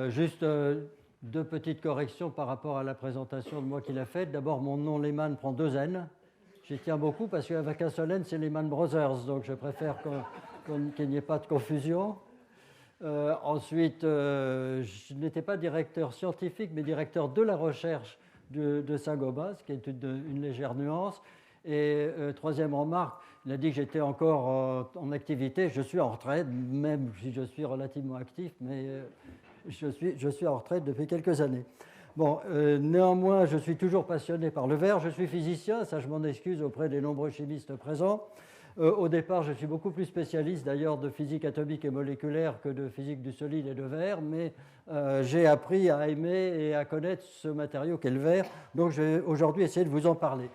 Juste deux petites corrections par rapport à la présentation de moi qu'il a faite. D'abord, mon nom Lehman prend deux N. J'y tiens beaucoup parce qu'avec un seul N, c'est Lehman Brothers, donc je préfère qu'il n'y ait pas de confusion. Ensuite, je n'étais pas directeur scientifique, mais directeur de la recherche de Saint-Gobain, ce qui est une légère nuance. Et troisième remarque, il a dit que j'étais encore en activité. Je suis en retraite, même si je suis relativement actif, mais je suis en retraite depuis quelques années. Bon, néanmoins, je suis toujours passionné par le verre. Je suis physicien, ça je m'en excuse auprès des nombreux chimistes présents. Au départ, je suis beaucoup plus spécialiste d'ailleurs de physique atomique et moléculaire que de physique du solide et de verre, mais j'ai appris à aimer et à connaître ce matériau qu'est le verre, donc je vais aujourd'hui essayer de vous en parler.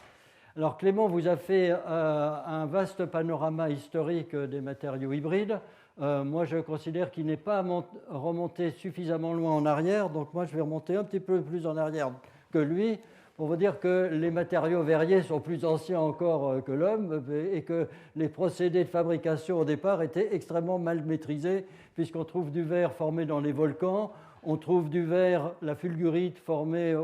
Alors Clément vous a fait un vaste panorama historique des matériaux hybrides. Moi je considère qu'il n'est pas remonté suffisamment loin en arrière, donc moi je vais remonter un petit peu plus en arrière que lui, pour vous dire que les matériaux verriers sont plus anciens encore que l'homme et que les procédés de fabrication au départ étaient extrêmement mal maîtrisés, puisqu'on trouve du verre formé dans les volcans, on trouve du verre, la fulgurite, formée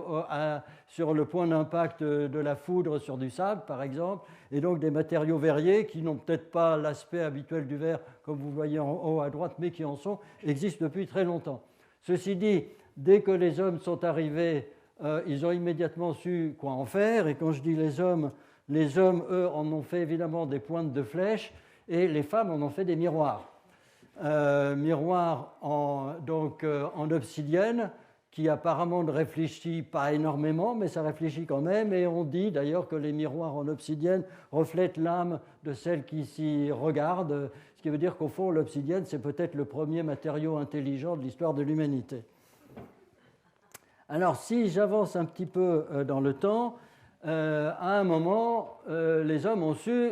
sur le point d'impact de la foudre sur du sable, par exemple, et donc des matériaux verriers qui n'ont peut-être pas l'aspect habituel du verre, comme vous voyez en haut à droite, mais qui en sont, existent depuis très longtemps. Ceci dit, dès que les hommes sont arrivés, ils ont immédiatement su quoi en faire, et quand je dis les hommes, eux, en ont fait évidemment des pointes de flèches, et les femmes en ont fait des miroirs. Miroirs en obsidienne, qui apparemment ne réfléchit pas énormément, mais ça réfléchit quand même, et on dit d'ailleurs que les miroirs en obsidienne reflètent l'âme de celle qui s'y regarde, ce qui veut dire qu'au fond, l'obsidienne, c'est peut-être le premier matériau intelligent de l'histoire de l'humanité. Alors, si j'avance un petit peu dans le temps, à un moment, les hommes ont su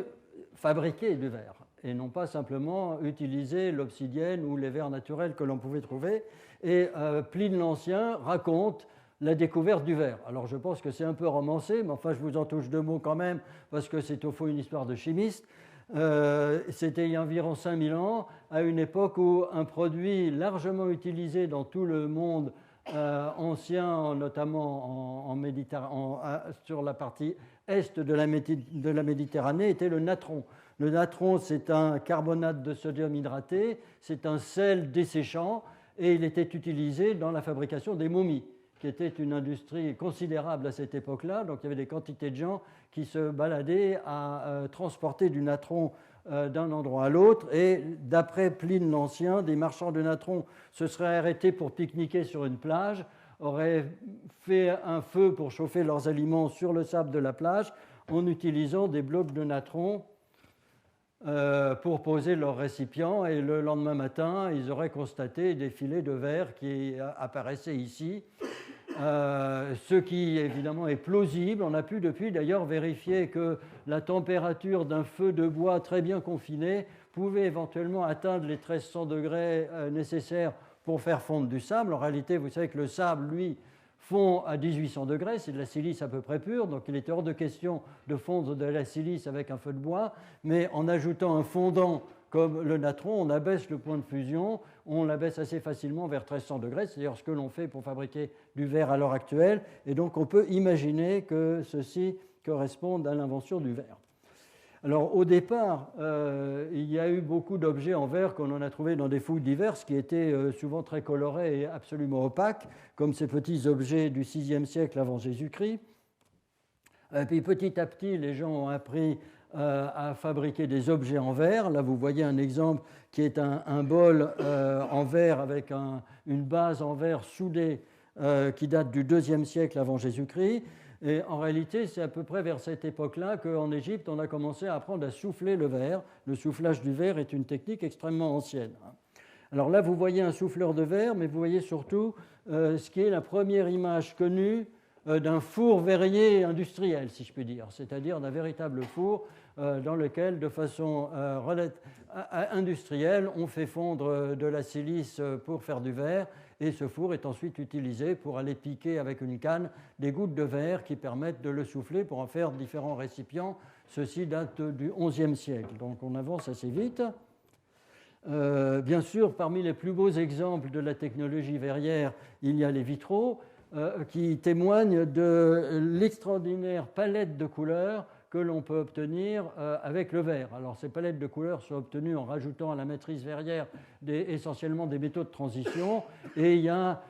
fabriquer du verre et non pas simplement utiliser l'obsidienne ou les verres naturels que l'on pouvait trouver. Et Pline l'Ancien raconte la découverte du verre. Alors, je pense que c'est un peu romancé, mais enfin, je vous en touche deux mots quand même, parce que c'est au fond une histoire de chimiste. C'était il y a environ 5000 ans, à une époque où un produit largement utilisé dans tout le monde ancien, notamment sur la partie est de la Méditerranée, était le natron. Le natron, c'est un carbonate de sodium hydraté, c'est un sel desséchant, et il était utilisé dans la fabrication des momies, qui était une industrie considérable à cette époque-là. Donc il y avait des quantités de gens qui se baladaient à transporter du natron d'un endroit à l'autre, et d'après Pline l'Ancien, des marchands de natron se seraient arrêtés pour pique-niquer sur une plage, auraient fait un feu pour chauffer leurs aliments sur le sable de la plage en utilisant des blocs de natron pour poser leurs récipients, et le lendemain matin, ils auraient constaté des filets de verre qui apparaissaient ici. Ce qui évidemment est plausible. On a pu depuis d'ailleurs vérifier que la température d'un feu de bois très bien confiné pouvait éventuellement atteindre les 1300 degrés nécessaires pour faire fondre du sable. En réalité, vous savez que le sable, lui, fond à 1800 degrés, c'est de la silice à peu près pure, donc il est hors de question de fondre de la silice avec un feu de bois, mais en ajoutant un fondant comme le natron, on abaisse le point de fusion, on l'abaisse assez facilement vers 1300 degrés, c'est d'ailleurs ce que l'on fait pour fabriquer du verre à l'heure actuelle, et donc on peut imaginer que ceci corresponde à l'invention du verre. Alors au départ, il y a eu beaucoup d'objets en verre qu'on en a trouvé dans des fouilles diverses qui étaient souvent très colorés et absolument opaques, comme ces petits objets du VIe siècle avant Jésus-Christ. Et puis petit à petit, les gens ont appris à fabriquer des objets en verre. Là, vous voyez un exemple qui est un bol en verre avec une base en verre soudée qui date du IIe siècle avant Jésus-Christ. Et en réalité, c'est à peu près vers cette époque-là qu'en Égypte, on a commencé à apprendre à souffler le verre. Le soufflage du verre est une technique extrêmement ancienne. Alors là, vous voyez un souffleur de verre, mais vous voyez surtout ce qui est la première image connue d'un four verrier industriel, si je puis dire, c'est-à-dire d'un véritable four dans lequel, de façon industrielle, on fait fondre de la silice pour faire du verre, et ce four est ensuite utilisé pour aller piquer avec une canne des gouttes de verre qui permettent de le souffler pour en faire différents récipients. Ceci date du XIe siècle, donc on avance assez vite. Bien sûr, parmi les plus beaux exemples de la technologie verrière, il y a les vitraux qui témoignent de l'extraordinaire palette de couleurs que l'on peut obtenir avec le verre. Alors ces palettes de couleurs sont obtenues en rajoutant à la matrice verrière essentiellement des métaux de transition, et il y a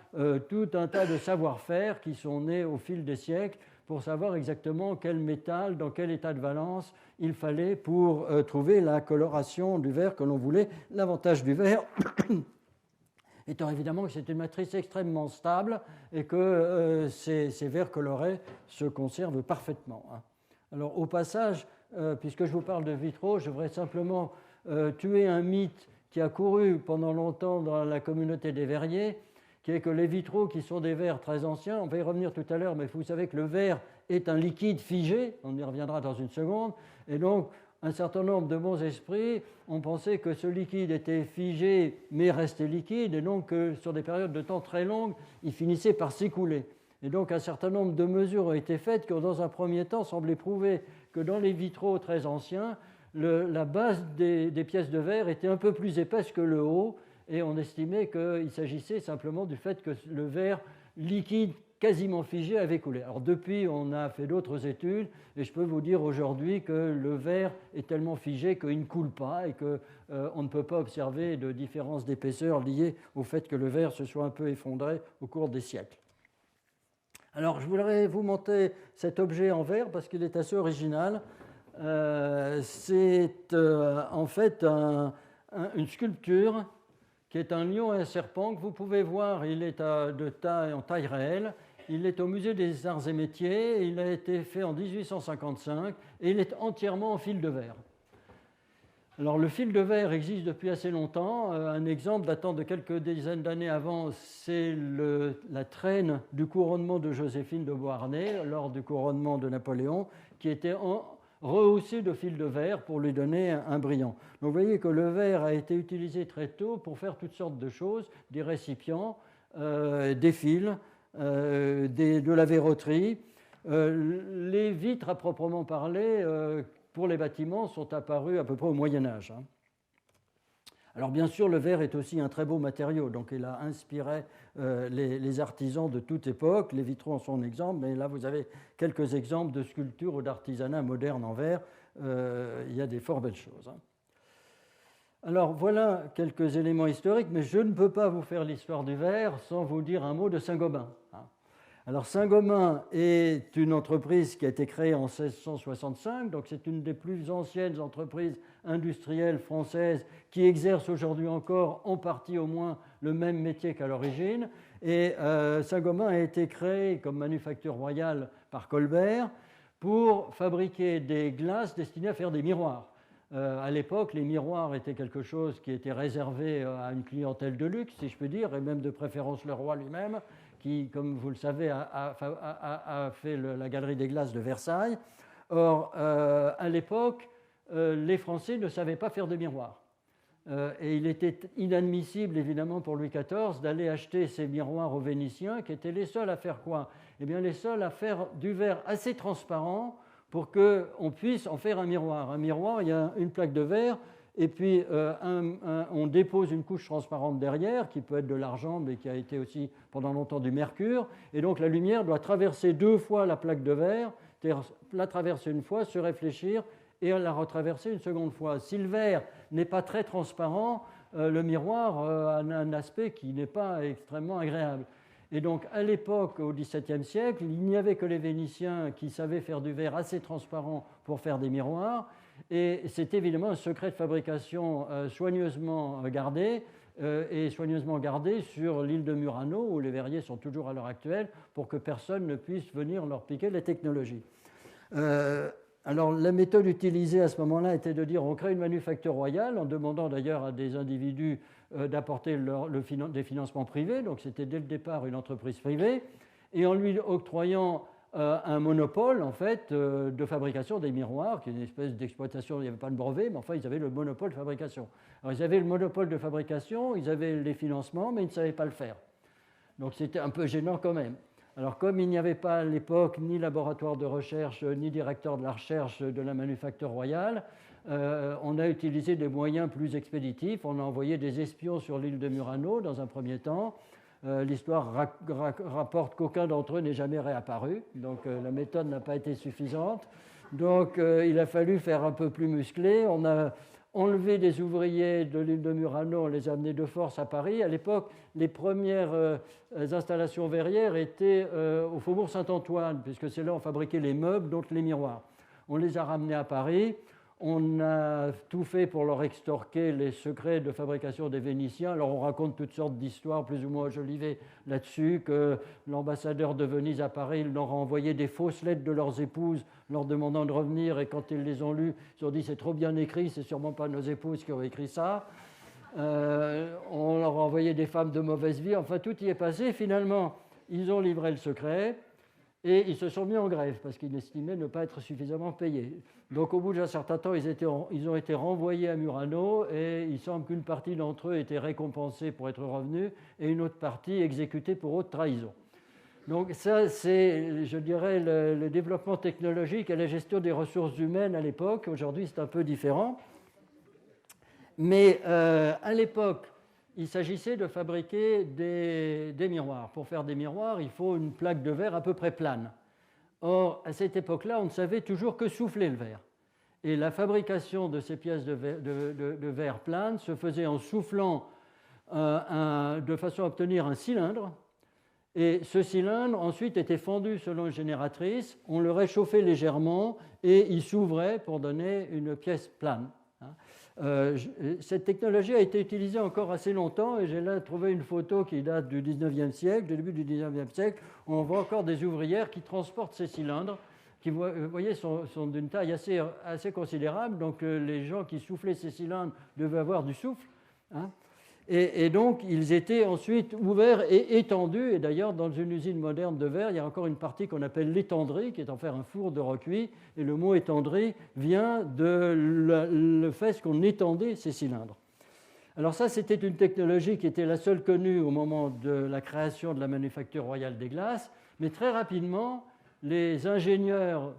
tout un tas de savoir-faire qui sont nés au fil des siècles pour savoir exactement quel métal, dans quel état de valence il fallait pour trouver la coloration du verre que l'on voulait. L'avantage du verre étant évidemment que c'est une matrice extrêmement stable et que ces verres colorés se conservent parfaitement. Alors au passage, puisque je vous parle de vitraux, je voudrais simplement tuer un mythe qui a couru pendant longtemps dans la communauté des verriers, qui est que les vitraux, qui sont des verres très anciens, on va y revenir tout à l'heure, mais vous savez que le verre est un liquide figé, on y reviendra dans une seconde, et donc un certain nombre de bons esprits ont pensé que ce liquide était figé mais restait liquide, et donc sur des périodes de temps très longues, il finissait par s'écouler. Et donc un certain nombre de mesures ont été faites qui, dans un premier temps, semblaient prouver que dans les vitraux très anciens, la base des pièces de verre était un peu plus épaisse que le haut, et on estimait qu'il s'agissait simplement du fait que le verre liquide quasiment figé avait coulé. Alors depuis, on a fait d'autres études, et je peux vous dire aujourd'hui que le verre est tellement figé qu'il ne coule pas et qu'on ne peut pas observer de différence d'épaisseur liée au fait que le verre se soit un peu effondré au cours des siècles. Alors je voudrais vous montrer cet objet en verre parce qu'il est assez original. C'est en fait une sculpture qui est un lion et un serpent que vous pouvez voir. Il est en taille réelle. Il est au musée des Arts et Métiers. Il a été fait en 1855 et il est entièrement en fil de verre. Alors le fil de verre existe depuis assez longtemps. Un exemple datant de quelques dizaines d'années avant, c'est la traîne du couronnement de Joséphine de Beauharnais lors du couronnement de Napoléon, qui était rehaussé de fil de verre pour lui donner un brillant. Donc vous voyez que le verre a été utilisé très tôt pour faire toutes sortes de choses, des récipients, des fils, de la verroterie. Les vitres à proprement parler, pour les bâtiments, sont apparues à peu près au Moyen-Âge. Alors bien sûr, le verre est aussi un très beau matériau, donc il a inspiré les artisans de toute époque. Les vitraux en sont un exemple, mais là vous avez quelques exemples de sculptures ou d'artisanat moderne en verre. Il y a des fort belles choses. Alors voilà quelques éléments historiques, mais je ne peux pas vous faire l'histoire du verre sans vous dire un mot de Saint-Gobain. Alors Saint-Gobain est une entreprise qui a été créée en 1665, donc c'est une des plus anciennes entreprises industrielles françaises qui exerce aujourd'hui encore, en partie au moins, le même métier qu'à l'origine. Et Saint-Gobain a été créé comme manufacture royale par Colbert pour fabriquer des glaces destinées à faire des miroirs. À l'époque, les miroirs étaient quelque chose qui était réservé à une clientèle de luxe, si je peux dire, et même de préférence le roi lui-même, qui, comme vous le savez, a fait la galerie des glaces de Versailles. Or, à l'époque, les Français ne savaient pas faire de miroirs. Et il était inadmissible, évidemment, pour Louis XIV d'aller acheter ces miroirs aux Vénitiens, qui étaient les seuls à faire quoi? Eh bien, les seuls à faire du verre assez transparent pour qu'on puisse en faire un miroir. Un miroir, il y a une plaque de verre, et puis on dépose une couche transparente derrière, qui peut être de l'argent, mais qui a été aussi pendant longtemps du mercure, et donc la lumière doit traverser 2 fois la plaque de verre, c'est-à-dire la traverser une fois, se réfléchir, et la retraverser une seconde fois. Si le verre n'est pas très transparent, le miroir a un aspect qui n'est pas extrêmement agréable. Et donc, à l'époque, au XVIIe siècle, il n'y avait que les Vénitiens qui savaient faire du verre assez transparent pour faire des miroirs. Et c'est évidemment un secret de fabrication soigneusement gardé sur l'île de Murano, où les verriers sont toujours à l'heure actuelle, pour que personne ne puisse venir leur piquer la technologie. Alors, la méthode utilisée à ce moment-là était de dire on crée une manufacture royale, en demandant d'ailleurs à des individus d'apporter des financements privés, donc c'était dès le départ une entreprise privée, et en lui octroyant un monopole en fait de fabrication des miroirs, qui est une espèce d'exploitation, il n'y avait pas de brevet, mais enfin ils avaient le monopole de fabrication. Alors ils avaient le monopole de fabrication, ils avaient les financements, mais ils ne savaient pas le faire. Donc c'était un peu gênant quand même. Alors, comme il n'y avait pas à l'époque ni laboratoire de recherche, ni directeur de la recherche de la Manufacture royale, on a utilisé des moyens plus expéditifs. On a envoyé des espions sur l'île de Murano dans un premier temps. L'histoire rapporte qu'aucun d'entre eux n'est jamais réapparu, donc la méthode n'a pas été suffisante. Donc il a fallu faire un peu plus musclé. On a enlevé des ouvriers de l'île de Murano, on les a amenés de force à Paris. À l'époque, les premières installations verrières étaient au faubourg Saint-Antoine, puisque c'est là où on fabriquait les meubles, donc les miroirs. On les a ramenés à Paris. On a tout fait pour leur extorquer les secrets de fabrication des Vénitiens. Alors on raconte toutes sortes d'histoires plus ou moins enjolivées là-dessus, que l'ambassadeur de Venise à Paris leur a envoyé des fausses lettres de leurs épouses leur demandant de revenir, et quand ils les ont lues, ils ont dit c'est trop bien écrit, c'est sûrement pas nos épouses qui ont écrit ça. On leur a envoyé des femmes de mauvaise vie. Enfin, tout y est passé. Finalement, ils ont livré le secret. Et ils se sont mis en grève parce qu'ils estimaient ne pas être suffisamment payés. Donc au bout d'un certain temps, ils ont été renvoyés à Murano et il semble qu'une partie d'entre eux ait été récompensée pour être revenus et une autre partie exécutée pour haute trahison. Donc ça, c'est, je dirais, le développement technologique et la gestion des ressources humaines à l'époque. Aujourd'hui, c'est un peu différent. Mais à l'époque, il s'agissait de fabriquer des miroirs. Pour faire des miroirs, il faut une plaque de verre à peu près plane. Or, à cette époque-là, on ne savait toujours que souffler le verre. Et la fabrication de ces pièces de verre plane se faisait en soufflant de façon à obtenir un cylindre. Et ce cylindre, ensuite, était fendu selon une génératrice. On le réchauffait légèrement et il s'ouvrait pour donner une pièce plane. Cette technologie a été utilisée encore assez longtemps et j'ai là trouvé une photo qui date du 19e siècle, du début du 19e siècle, où on voit encore des ouvrières qui transportent ces cylindres qui, vous voyez, sont d'une taille assez considérable. Donc les gens qui soufflaient ces cylindres devaient avoir du souffle. Et donc, ils étaient ensuite ouverts et étendus. Et d'ailleurs, dans une usine moderne de verre, il y a encore une partie qu'on appelle l'étendrie, qui est en fait un four de recuit. Et le mot étendrie vient le fait qu'on étendait ces cylindres. Alors ça, c'était une technologie qui était la seule connue au moment de la création de la Manufacture royale des glaces. Mais très rapidement, les ingénieurs,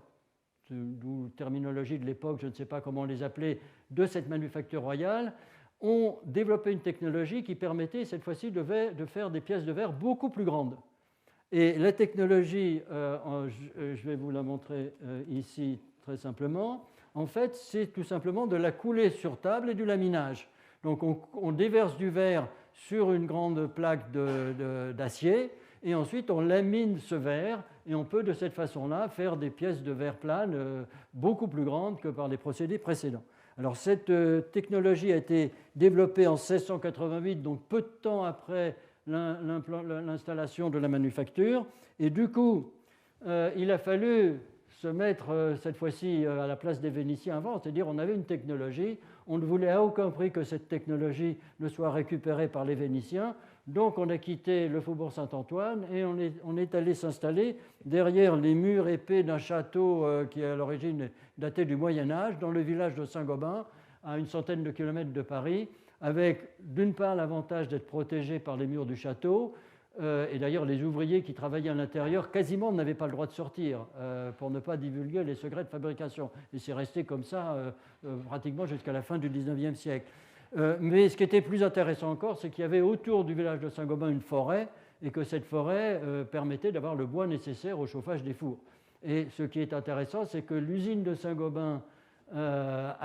d'où terminologie de l'époque, je ne sais pas comment les appeler, de cette Manufacture royale, ont développé une technologie qui permettait cette fois-ci de faire des pièces de verre beaucoup plus grandes. Et la technologie, je vais vous la montrer ici très simplement, en fait, c'est tout simplement de la coulée sur table et du laminage. Donc on déverse du verre sur une grande plaque d'acier et ensuite on lamine ce verre et on peut de cette façon-là faire des pièces de verre plane beaucoup plus grandes que par les procédés précédents. Alors cette technologie a été développée en 1688, donc peu de temps après l'installation de la manufacture. Et du coup, il a fallu se mettre cette fois-ci à la place des Vénitiens avant, c'est-à-dire on avait une technologie, on ne voulait à aucun prix que cette technologie ne soit récupérée par les Vénitiens, donc on a quitté le faubourg Saint-Antoine et on est allé s'installer derrière les murs épais d'un château qui à l'origine datait du Moyen-Âge, dans le village de Saint-Gobain, à une centaine de kilomètres de Paris, avec d'une part l'avantage d'être protégé par les murs du château, et d'ailleurs les ouvriers qui travaillaient à l'intérieur quasiment n'avaient pas le droit de sortir pour ne pas divulguer les secrets de fabrication. Et c'est resté comme ça pratiquement jusqu'à la fin du 19e siècle. Mais ce qui était plus intéressant encore, c'est qu'il y avait autour du village de Saint-Gobain une forêt et que cette forêt permettait d'avoir le bois nécessaire au chauffage des fours. Et ce qui est intéressant, c'est que l'usine de Saint-Gobain a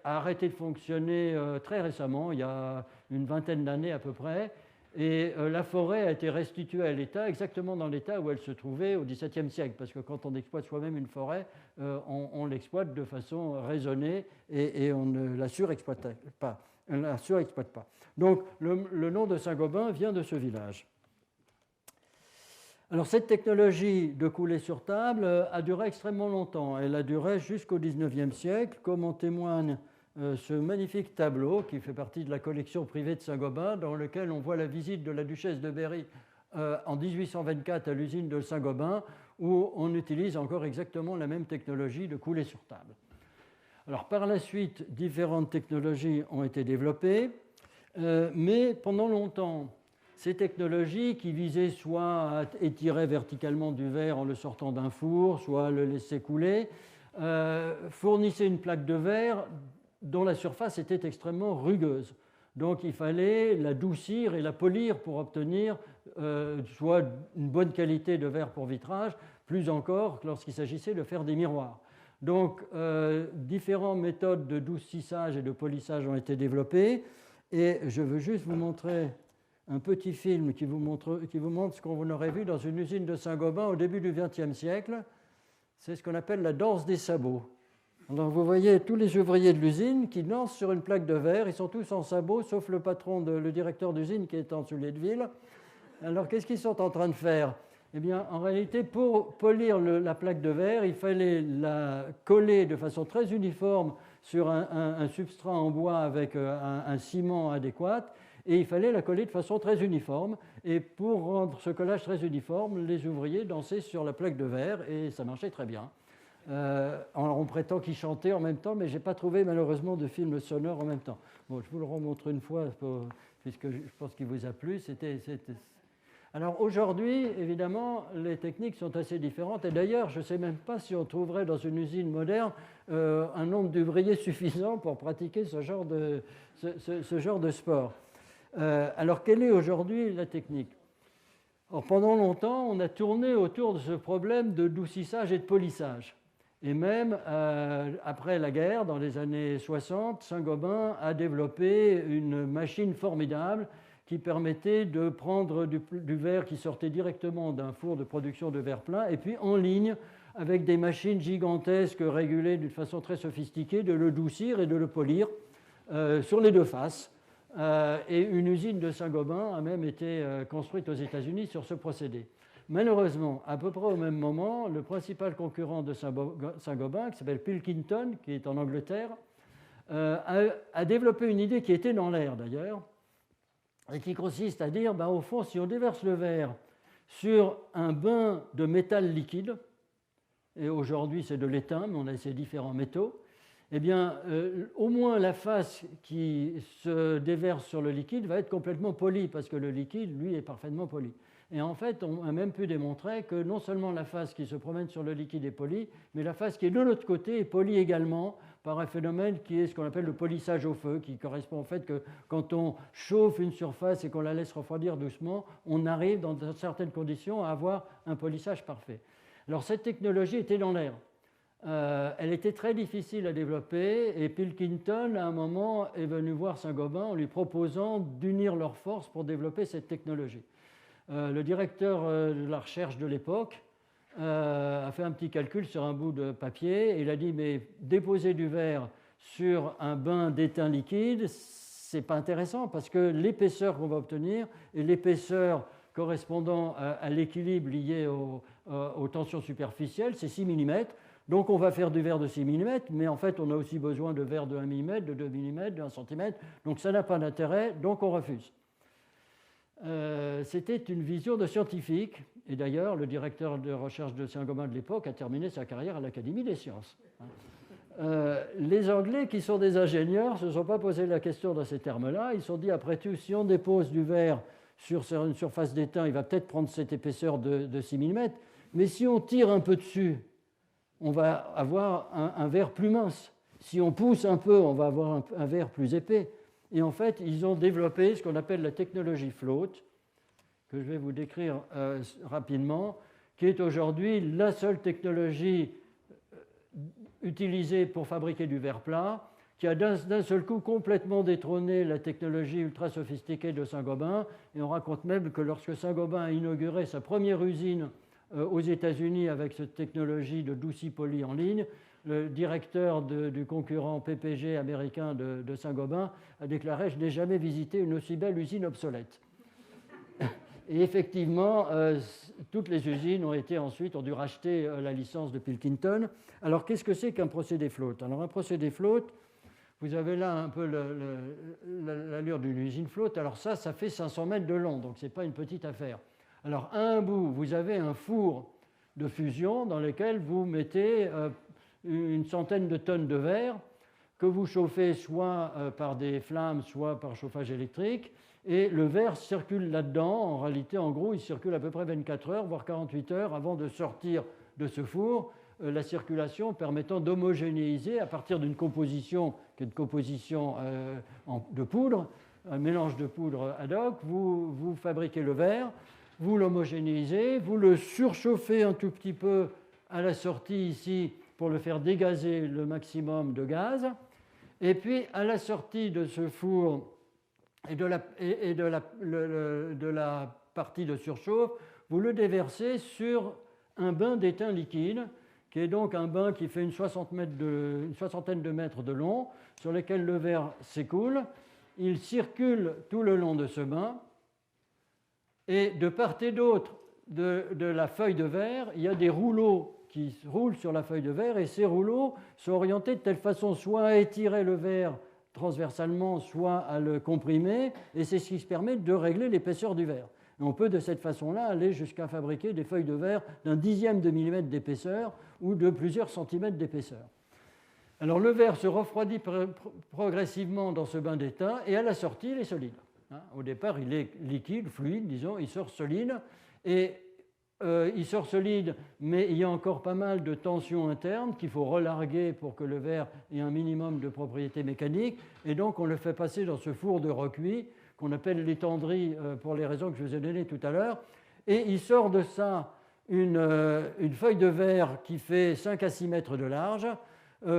arrêté de fonctionner très récemment, il y a une vingtaine d'années à peu près, et la forêt a été restituée à l'État exactement dans l'état où elle se trouvait au XVIIe siècle, parce que quand on exploite soi-même une forêt, on l'exploite de façon raisonnée et on ne la surexploite pas. Donc le nom de Saint-Gobain vient de ce village. Alors cette technologie de coulée sur table a duré extrêmement longtemps. Elle a duré jusqu'au XIXe siècle, comme en témoigne ce magnifique tableau qui fait partie de la collection privée de Saint-Gobain, dans lequel on voit la visite de la duchesse de Berry en 1824 à l'usine de Saint-Gobain, où on utilise encore exactement la même technologie de coulée sur table. Alors par la suite, différentes technologies ont été développées, mais pendant longtemps, ces technologies qui visaient soit à étirer verticalement du verre en le sortant d'un four, soit à le laisser couler, fournissaient une plaque de verre dont la surface était extrêmement rugueuse. Donc il fallait l'adoucir et la polir pour obtenir soit une bonne qualité de verre pour vitrage, plus encore lorsqu'il s'agissait de faire des miroirs. Donc différentes méthodes de doucissage et de polissage ont été développées, et je veux juste vous montrer un petit film qui vous montre ce qu'on aurait vu dans une usine de Saint-Gobain au début du XXe siècle. C'est ce qu'on appelle la danse des sabots. Alors vous voyez tous les ouvriers de l'usine qui dansent sur une plaque de verre, ils sont tous en sabots, sauf le patron, le directeur d'usine qui est en soulier de ville. Alors qu'est-ce qu'ils sont en train de faire? Eh bien, en réalité, pour polir la plaque de verre, il fallait la coller de façon très uniforme sur un substrat en bois avec un ciment adéquat, et il fallait la coller de façon très uniforme. Et pour rendre ce collage très uniforme, les ouvriers dansaient sur la plaque de verre, et ça marchait très bien. On prétend qu'ils chantaient en même temps, mais je n'ai pas trouvé malheureusement de film sonore en même temps. Bon, je vous le remontre une fois, puisque je pense qu'il vous a plu. Alors aujourd'hui, évidemment, les techniques sont assez différentes. Et d'ailleurs, je ne sais même pas si on trouverait dans une usine moderne un nombre d'ouvriers suffisant pour pratiquer ce genre de sport. Alors, quelle est aujourd'hui la technique? Alors, pendant longtemps, on a tourné autour de ce problème de doucissage et de polissage. Et même après la guerre, dans les années 60, Saint-Gobain a développé une machine formidable qui permettait de prendre du verre qui sortait directement d'un four de production de verre plein, et puis en ligne, avec des machines gigantesques régulées d'une façon très sophistiquée, de le doucir et de le polir sur les deux faces. Et une usine de Saint-Gobain a même été construite aux États-Unis sur ce procédé. Malheureusement, à peu près au même moment, le principal concurrent de Saint-Gobain, qui s'appelle Pilkington, qui est en Angleterre, a développé une idée qui était dans l'air d'ailleurs, et qui consiste à dire, au fond, si on déverse le verre sur un bain de métal liquide, et aujourd'hui c'est de l'étain, mais on a ces différents métaux, eh bien, au moins la face qui se déverse sur le liquide va être complètement polie, parce que le liquide, lui, est parfaitement poli. Et en fait, on a même pu démontrer que non seulement la face qui se promène sur le liquide est polie, mais la face qui est de l'autre côté est polie également par un phénomène qui est ce qu'on appelle le polissage au feu, qui correspond au fait que quand on chauffe une surface et qu'on la laisse refroidir doucement, on arrive dans certaines conditions à avoir un polissage parfait. Alors cette technologie était dans l'air. Elle était très difficile à développer, et Pilkington, à un moment, est venu voir Saint-Gobain en lui proposant d'unir leurs forces pour développer cette technologie. Le directeur de la recherche de l'époque a fait un petit calcul sur un bout de papier, et il a dit, mais déposer du verre sur un bain d'étain liquide, ce n'est pas intéressant, parce que l'épaisseur qu'on va obtenir est l'épaisseur correspondant à l'équilibre lié aux tensions superficielles, c'est 6 mm. Donc on va faire du verre de 6 mm, mais en fait on a aussi besoin de verre de 1 mm, de 2 mm, de 1 cm, donc ça n'a pas d'intérêt, donc on refuse. C'était une vision de scientifique, et d'ailleurs le directeur de recherche de Saint-Gobain de l'époque a terminé sa carrière à l'Académie des sciences. Les Anglais, qui sont des ingénieurs, ne se sont pas posé la question dans ces termes-là. Ils se sont dit, après tout, si on dépose du verre sur une surface d'étain, il va peut-être prendre cette épaisseur de 6 mm, mais si on tire un peu dessus, on va avoir un verre plus mince. Si on pousse un peu, on va avoir un verre plus épais. Et en fait, ils ont développé ce qu'on appelle la technologie float, que je vais vous décrire rapidement, qui est aujourd'hui la seule technologie utilisée pour fabriquer du verre plat, qui a d'un seul coup complètement détrôné la technologie ultra sophistiquée de Saint-Gobain. Et on raconte même que lorsque Saint-Gobain a inauguré sa première usine aux États-Unis avec cette technologie de douci-poli en ligne, le directeur du concurrent PPG américain de Saint-Gobain a déclaré « Je n'ai jamais visité une aussi belle usine obsolète ». Et effectivement, toutes les usines ont dû racheter la licence de Pilkington. Alors, qu'est-ce que c'est qu'un procédé float? Alors, un procédé float, vous avez là un peu l'allure d'une usine float. Alors ça fait 500 mètres de long, donc ce n'est pas une petite affaire. Alors, à un bout, vous avez un four de fusion dans lequel vous mettez une centaine de tonnes de verre. que vous chauffez soit par des flammes, soit par chauffage électrique, et le verre circule là-dedans. En réalité, en gros, il circule à peu près 24 heures, voire 48 heures avant de sortir de ce four, la circulation permettant d'homogénéiser à partir d'une composition qui est une composition de poudre, un mélange de poudre ad hoc. Vous fabriquez le verre, vous l'homogénéisez, vous le surchauffez un tout petit peu à la sortie ici pour le faire dégazer le maximum de gaz. Et puis à la sortie de ce four et de la partie de surchauffe, vous le déversez sur un bain d'étain liquide, qui est donc un bain qui fait une soixantaine de mètres de long, sur lequel le verre s'écoule. Il circule tout le long de ce bain, et de part et d'autre de la feuille de verre, il y a des rouleaux qui roulent sur la feuille de verre, et ces rouleaux sont orientés de telle façon soit à étirer le verre transversalement, soit à le comprimer, et c'est ce qui se permet de régler l'épaisseur du verre. Et on peut de cette façon-là aller jusqu'à fabriquer des feuilles de verre d'un dixième de millimètre d'épaisseur ou de plusieurs centimètres d'épaisseur. Alors le verre se refroidit progressivement dans ce bain d'étain, et à la sortie, il est solide. Au départ, il est liquide, fluide, disons, il sort solide, et il sort solide, mais il y a encore pas mal de tensions internes qu'il faut relarguer pour que le verre ait un minimum de propriétés mécaniques, et donc on le fait passer dans ce four de recuit qu'on appelle l'étendrie pour les raisons que je vous ai données tout à l'heure, et il sort de ça une feuille de verre qui fait 5 à 6 mètres de large,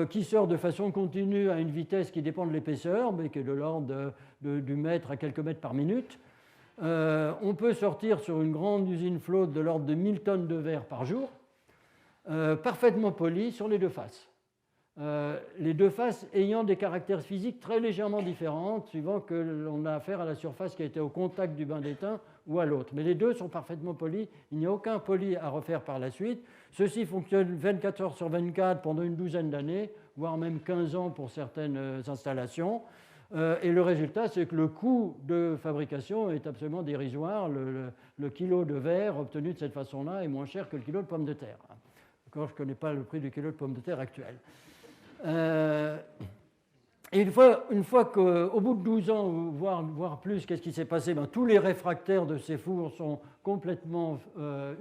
qui sort de façon continue à une vitesse qui dépend de l'épaisseur, mais qui est de l'ordre du mètre à quelques mètres par minute. On peut sortir sur une grande usine flotte de l'ordre de 1000 tonnes de verre par jour, parfaitement poli sur les deux faces. Les deux faces ayant des caractères physiques très légèrement différents, suivant que l'on a affaire à la surface qui a été au contact du bain d'étain ou à l'autre. Mais les deux sont parfaitement polis, il n'y a aucun poli à refaire par la suite. Ceci fonctionne 24 heures sur 24 pendant une douzaine d'années, voire même 15 ans pour certaines installations. Et le résultat, c'est que le coût de fabrication est absolument dérisoire. Le kilo de verre obtenu de cette façon-là est moins cher que le kilo de pommes de terre. Encore, je ne connais pas le prix du kilo de pommes de terre actuel. Et une fois qu'au bout de 12 ans, voire plus, qu'est-ce qui s'est passé? Tous les réfractaires de ces fours sont complètement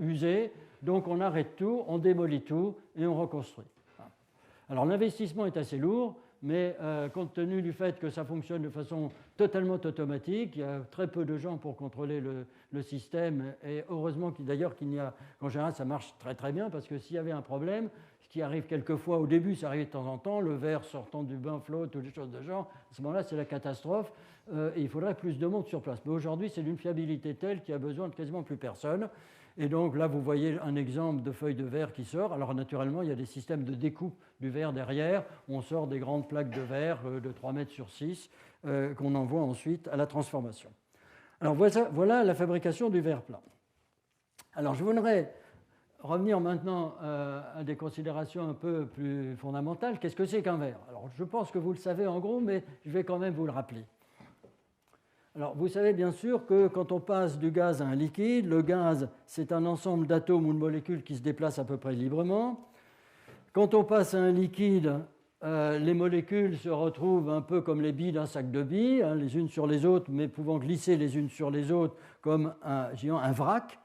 usés, donc on arrête tout, on démolit tout et on reconstruit. Alors l'investissement est assez lourd, mais compte tenu du fait que ça fonctionne de façon totalement automatique, il y a très peu de gens pour contrôler le système, et heureusement d'ailleurs qu'en général ça marche très très bien, parce que s'il y avait un problème, ce qui arrive quelquefois au début, ça arrive de temps en temps, le verre sortant du bain flotte ou des choses de genre, à ce moment-là c'est la catastrophe, et il faudrait plus de monde sur place. Mais aujourd'hui c'est d'une fiabilité telle qu'il y a besoin de quasiment plus personne. Et donc là, vous voyez un exemple de feuille de verre qui sort. Alors naturellement, il y a des systèmes de découpe du verre derrière. On sort des grandes plaques de verre de 3 mètres sur 6 qu'on envoie ensuite à la transformation. Alors voilà la fabrication du verre plat. Alors je voudrais revenir maintenant à des considérations un peu plus fondamentales. Qu'est-ce que c'est qu'un verre? Alors je pense que vous le savez en gros, mais je vais quand même vous le rappeler. Alors, vous savez bien sûr que quand on passe du gaz à un liquide, le gaz, c'est un ensemble d'atomes ou de molécules qui se déplacent à peu près librement. Quand on passe à un liquide, les molécules se retrouvent un peu comme les billes d'un sac de billes, les unes sur les autres, mais pouvant glisser les unes sur les autres comme un vrac.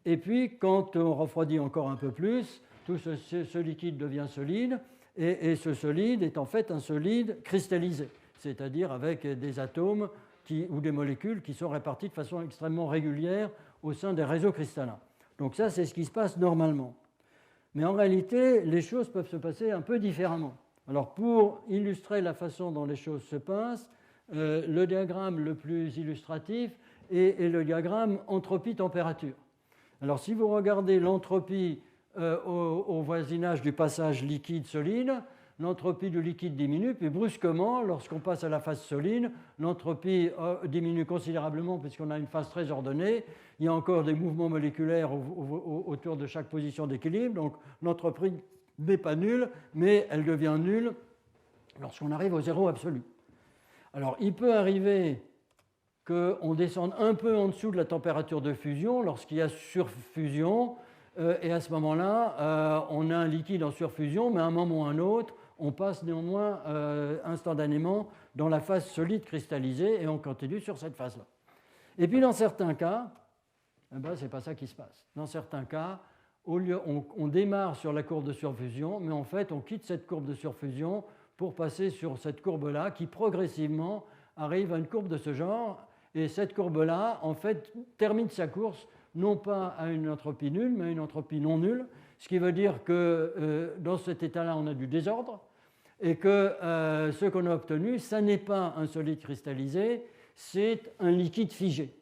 Et puis, quand on refroidit encore un peu plus, tout ce liquide devient solide, et ce solide est en fait un solide cristallisé, c'est-à-dire avec des atomes ou des molécules qui sont réparties de façon extrêmement régulière au sein des réseaux cristallins. Donc ça, c'est ce qui se passe normalement. Mais en réalité, les choses peuvent se passer un peu différemment. Alors pour illustrer la façon dont les choses se passent, le diagramme le plus illustratif est le diagramme entropie-température. Alors si vous regardez l'entropie au voisinage du passage liquide-solide, l'entropie du liquide diminue, puis brusquement, lorsqu'on passe à la phase solide, l'entropie diminue considérablement puisqu'on a une phase très ordonnée. Il y a encore des mouvements moléculaires autour de chaque position d'équilibre, donc l'entropie n'est pas nulle, mais elle devient nulle lorsqu'on arrive au zéro absolu. Alors, il peut arriver qu'on descende un peu en dessous de la température de fusion lorsqu'il y a surfusion, et à ce moment-là, on a un liquide en surfusion, mais à un moment ou à un autre, on passe néanmoins instantanément dans la phase solide cristallisée et on continue sur cette phase-là. Et puis dans certains cas, ce n'est pas ça qui se passe. Dans certains cas, on démarre sur la courbe de surfusion, mais en fait on quitte cette courbe de surfusion pour passer sur cette courbe-là qui progressivement arrive à une courbe de ce genre. Et cette courbe-là, en fait, termine sa course non pas à une entropie nulle, mais à une entropie non nulle, ce qui veut dire que dans cet état-là, on a du désordre, et que ce qu'on a obtenu, ça n'est pas un solide cristallisé, c'est un liquide figé,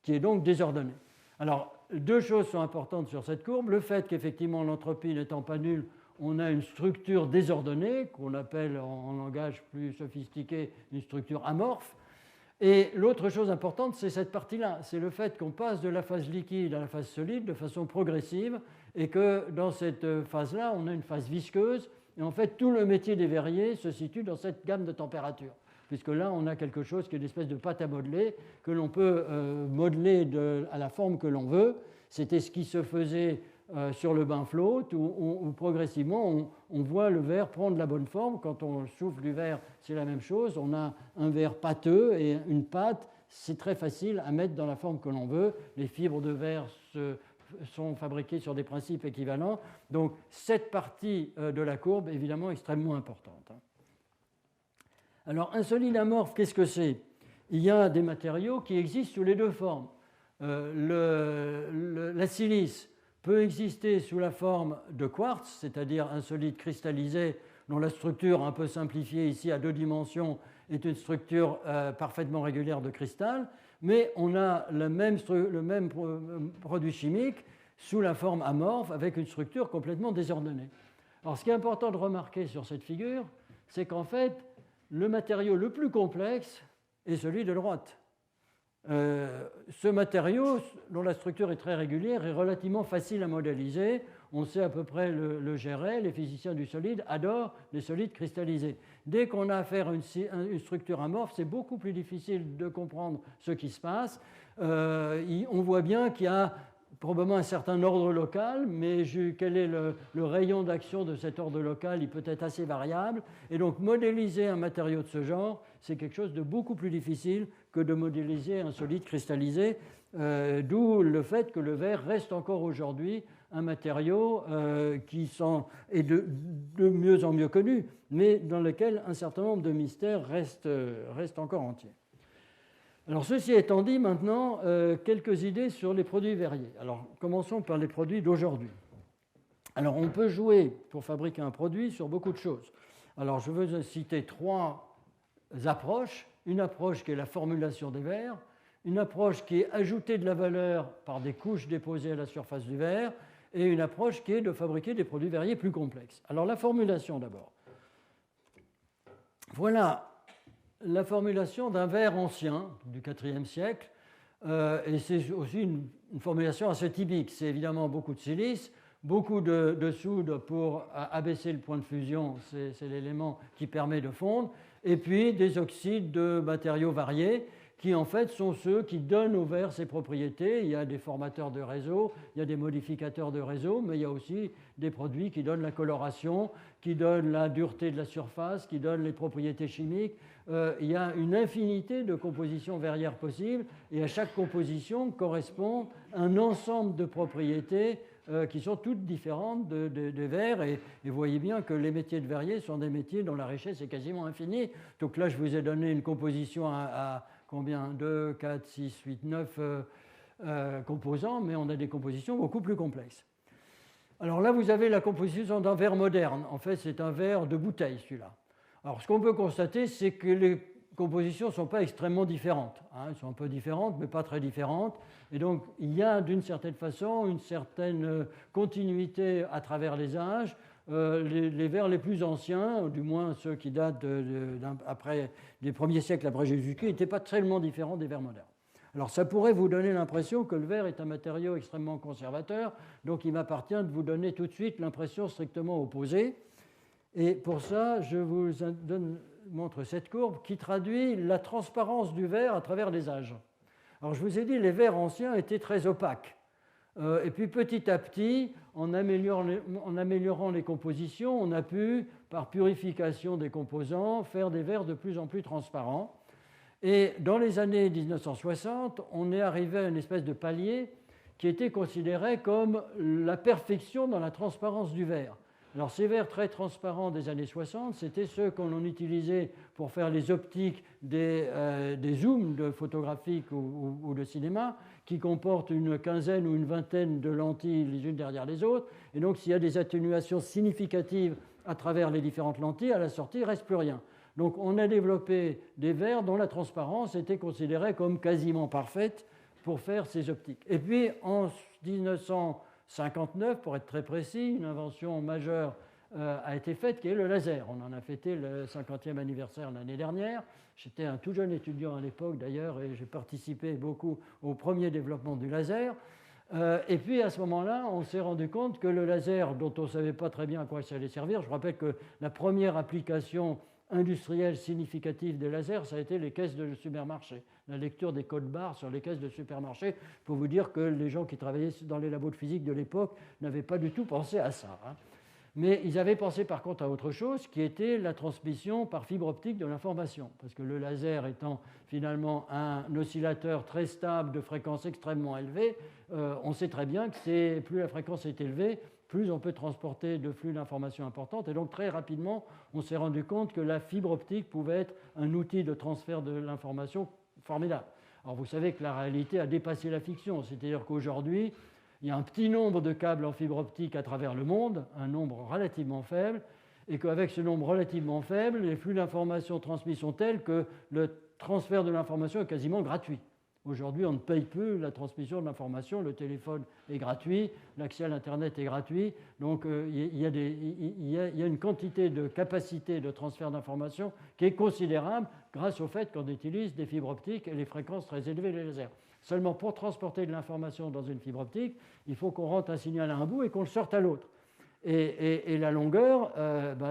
qui est donc désordonné. Alors, deux choses sont importantes sur cette courbe. Le fait qu'effectivement, l'entropie n'étant pas nulle, on a une structure désordonnée, qu'on appelle en langage plus sophistiqué une structure amorphe. Et l'autre chose importante, c'est cette partie-là, c'est le fait qu'on passe de la phase liquide à la phase solide de façon progressive et que dans cette phase-là, on a une phase visqueuse. Et en fait, tout le métier des verriers se situe dans cette gamme de température, puisque là, on a quelque chose qui est une espèce de pâte à modeler que l'on peut modeler à la forme que l'on veut. C'était ce qui se faisait sur le bain float, où progressivement on voit le verre prendre la bonne forme. Quand on souffle du verre, c'est la même chose. On a un verre pâteux et une pâte, c'est très facile à mettre dans la forme que l'on veut. Les fibres de verre sont fabriquées sur des principes équivalents. Donc cette partie de la courbe est évidemment extrêmement importante. Alors un solide amorphe, qu'est-ce que c'est? Il y a des matériaux qui existent sous les deux formes. La silice peut exister sous la forme de quartz, c'est-à-dire un solide cristallisé dont la structure un peu simplifiée ici à 2 dimensions est une structure parfaitement régulière de cristal, mais on a le même produit chimique sous la forme amorphe avec une structure complètement désordonnée. Alors ce qui est important de remarquer sur cette figure, c'est qu'en fait, le matériau le plus complexe est celui de droite. Ce matériau, dont la structure est très régulière, est relativement facile à modéliser. On sait à peu près le gérer. Les physiciens du solide adorent les solides cristallisés. Dès qu'on a affaire à une structure amorphe, c'est beaucoup plus difficile de comprendre ce qui se passe. On voit bien qu'il y a probablement un certain ordre local, mais quel est le rayon d'action de cet ordre local? Il peut être assez variable. Et donc modéliser un matériau de ce genre, c'est quelque chose de beaucoup plus difficile que de modéliser un solide cristallisé, d'où le fait que le verre reste encore aujourd'hui un matériau qui est de mieux en mieux connu, mais dans lequel un certain nombre de mystères restent encore entiers. Alors ceci étant dit, maintenant, quelques idées sur les produits verriers. Alors commençons par les produits d'aujourd'hui. Alors on peut jouer pour fabriquer un produit sur beaucoup de choses. Alors je veux citer 3 approches. Une approche qui est la formulation des verres, une approche qui est ajouter de la valeur par des couches déposées à la surface du verre, et une approche qui est de fabriquer des produits verriers plus complexes. Alors la formulation d'abord. Voilà la formulation d'un verre ancien du IVe siècle, et c'est aussi une formulation assez typique. C'est évidemment beaucoup de silice, beaucoup de soude pour abaisser le point de fusion, c'est l'élément qui permet de fondre, et puis des oxydes de matériaux variés qui en fait sont ceux qui donnent au verre ses propriétés. Il y a des formateurs de réseau, il y a des modificateurs de réseau, mais il y a aussi des produits qui donnent la coloration, qui donnent la dureté de la surface, qui donnent les propriétés chimiques. Il y a une infinité de compositions verrières possibles, et à chaque composition correspond un ensemble de propriétés qui sont toutes différentes des verres, et vous voyez bien que les métiers de verrier sont des métiers dont la richesse est quasiment infinie. Donc là, je vous ai donné une composition à combien? 2, 4, 6, 8, 9 composants, mais on a des compositions beaucoup plus complexes. Alors là, vous avez la composition d'un verre moderne. En fait, c'est un verre de bouteille, celui-là. Alors, ce qu'on peut constater, c'est que les compositions ne sont pas extrêmement différentes. Elles sont un peu différentes, mais pas très différentes. Et donc, il y a d'une certaine façon une certaine continuité à travers les âges. Les verres les plus anciens, du moins ceux qui datent après des premiers siècles après Jésus-Christ, n'étaient pas tellement différents des verres modernes. Alors, ça pourrait vous donner l'impression que le verre est un matériau extrêmement conservateur, donc il m'appartient de vous donner tout de suite l'impression strictement opposée. Et pour ça, je vous montre cette courbe qui traduit la transparence du verre à travers les âges. Alors je vous ai dit, les verres anciens étaient très opaques. Et puis petit à petit, en améliorant les compositions, on a pu, par purification des composants, faire des verres de plus en plus transparents. Et dans les années 1960, on est arrivé à une espèce de palier qui était considéré comme la perfection dans la transparence du verre. Alors ces verres très transparents des années 60, c'était ceux qu'on utilisait pour faire les optiques des zooms de photographique ou de cinéma, qui comportent une quinzaine ou une vingtaine de lentilles les unes derrière les autres. Et donc s'il y a des atténuations significatives à travers les différentes lentilles, à la sortie, il ne reste plus rien. Donc on a développé des verres dont la transparence était considérée comme quasiment parfaite pour faire ces optiques. Et puis en 1959, pour être très précis, une invention majeure a été faite qui est le laser. On en a fêté le 50e anniversaire l'année dernière. J'étais un tout jeune étudiant à l'époque d'ailleurs et j'ai participé beaucoup au premier développement du laser. Et puis à ce moment-là, on s'est rendu compte que le laser, dont on ne savait pas très bien à quoi ça allait servir, je rappelle que la première application industrielle significative des lasers, ça a été les caisses de supermarché, la lecture des codes barres sur les caisses de supermarché, pour vous dire que les gens qui travaillaient dans les labos de physique de l'époque n'avaient pas du tout pensé à ça. Mais ils avaient pensé par contre à autre chose, qui était la transmission par fibre optique de l'information. Parce que le laser étant finalement un oscillateur très stable de fréquence extrêmement élevée, on sait très bien que plus la fréquence est élevée, plus on peut transporter de flux d'informations importantes. Et donc très rapidement, on s'est rendu compte que la fibre optique pouvait être un outil de transfert de l'information formidable. Alors vous savez que la réalité a dépassé la fiction, c'est-à-dire qu'aujourd'hui, il y a un petit nombre de câbles en fibre optique à travers le monde, un nombre relativement faible, et qu'avec ce nombre relativement faible, les flux d'informations transmis sont tels que le transfert de l'information est quasiment gratuit. Aujourd'hui, on ne paye plus la transmission de l'information, le téléphone est gratuit, l'accès à l'Internet est gratuit, donc il y a une quantité de capacité de transfert d'information qui est considérable grâce au fait qu'on utilise des fibres optiques et les fréquences très élevées des lasers. Seulement pour transporter de l'information dans une fibre optique, il faut qu'on rentre un signal à un bout et qu'on le sorte à l'autre. Et la longueur,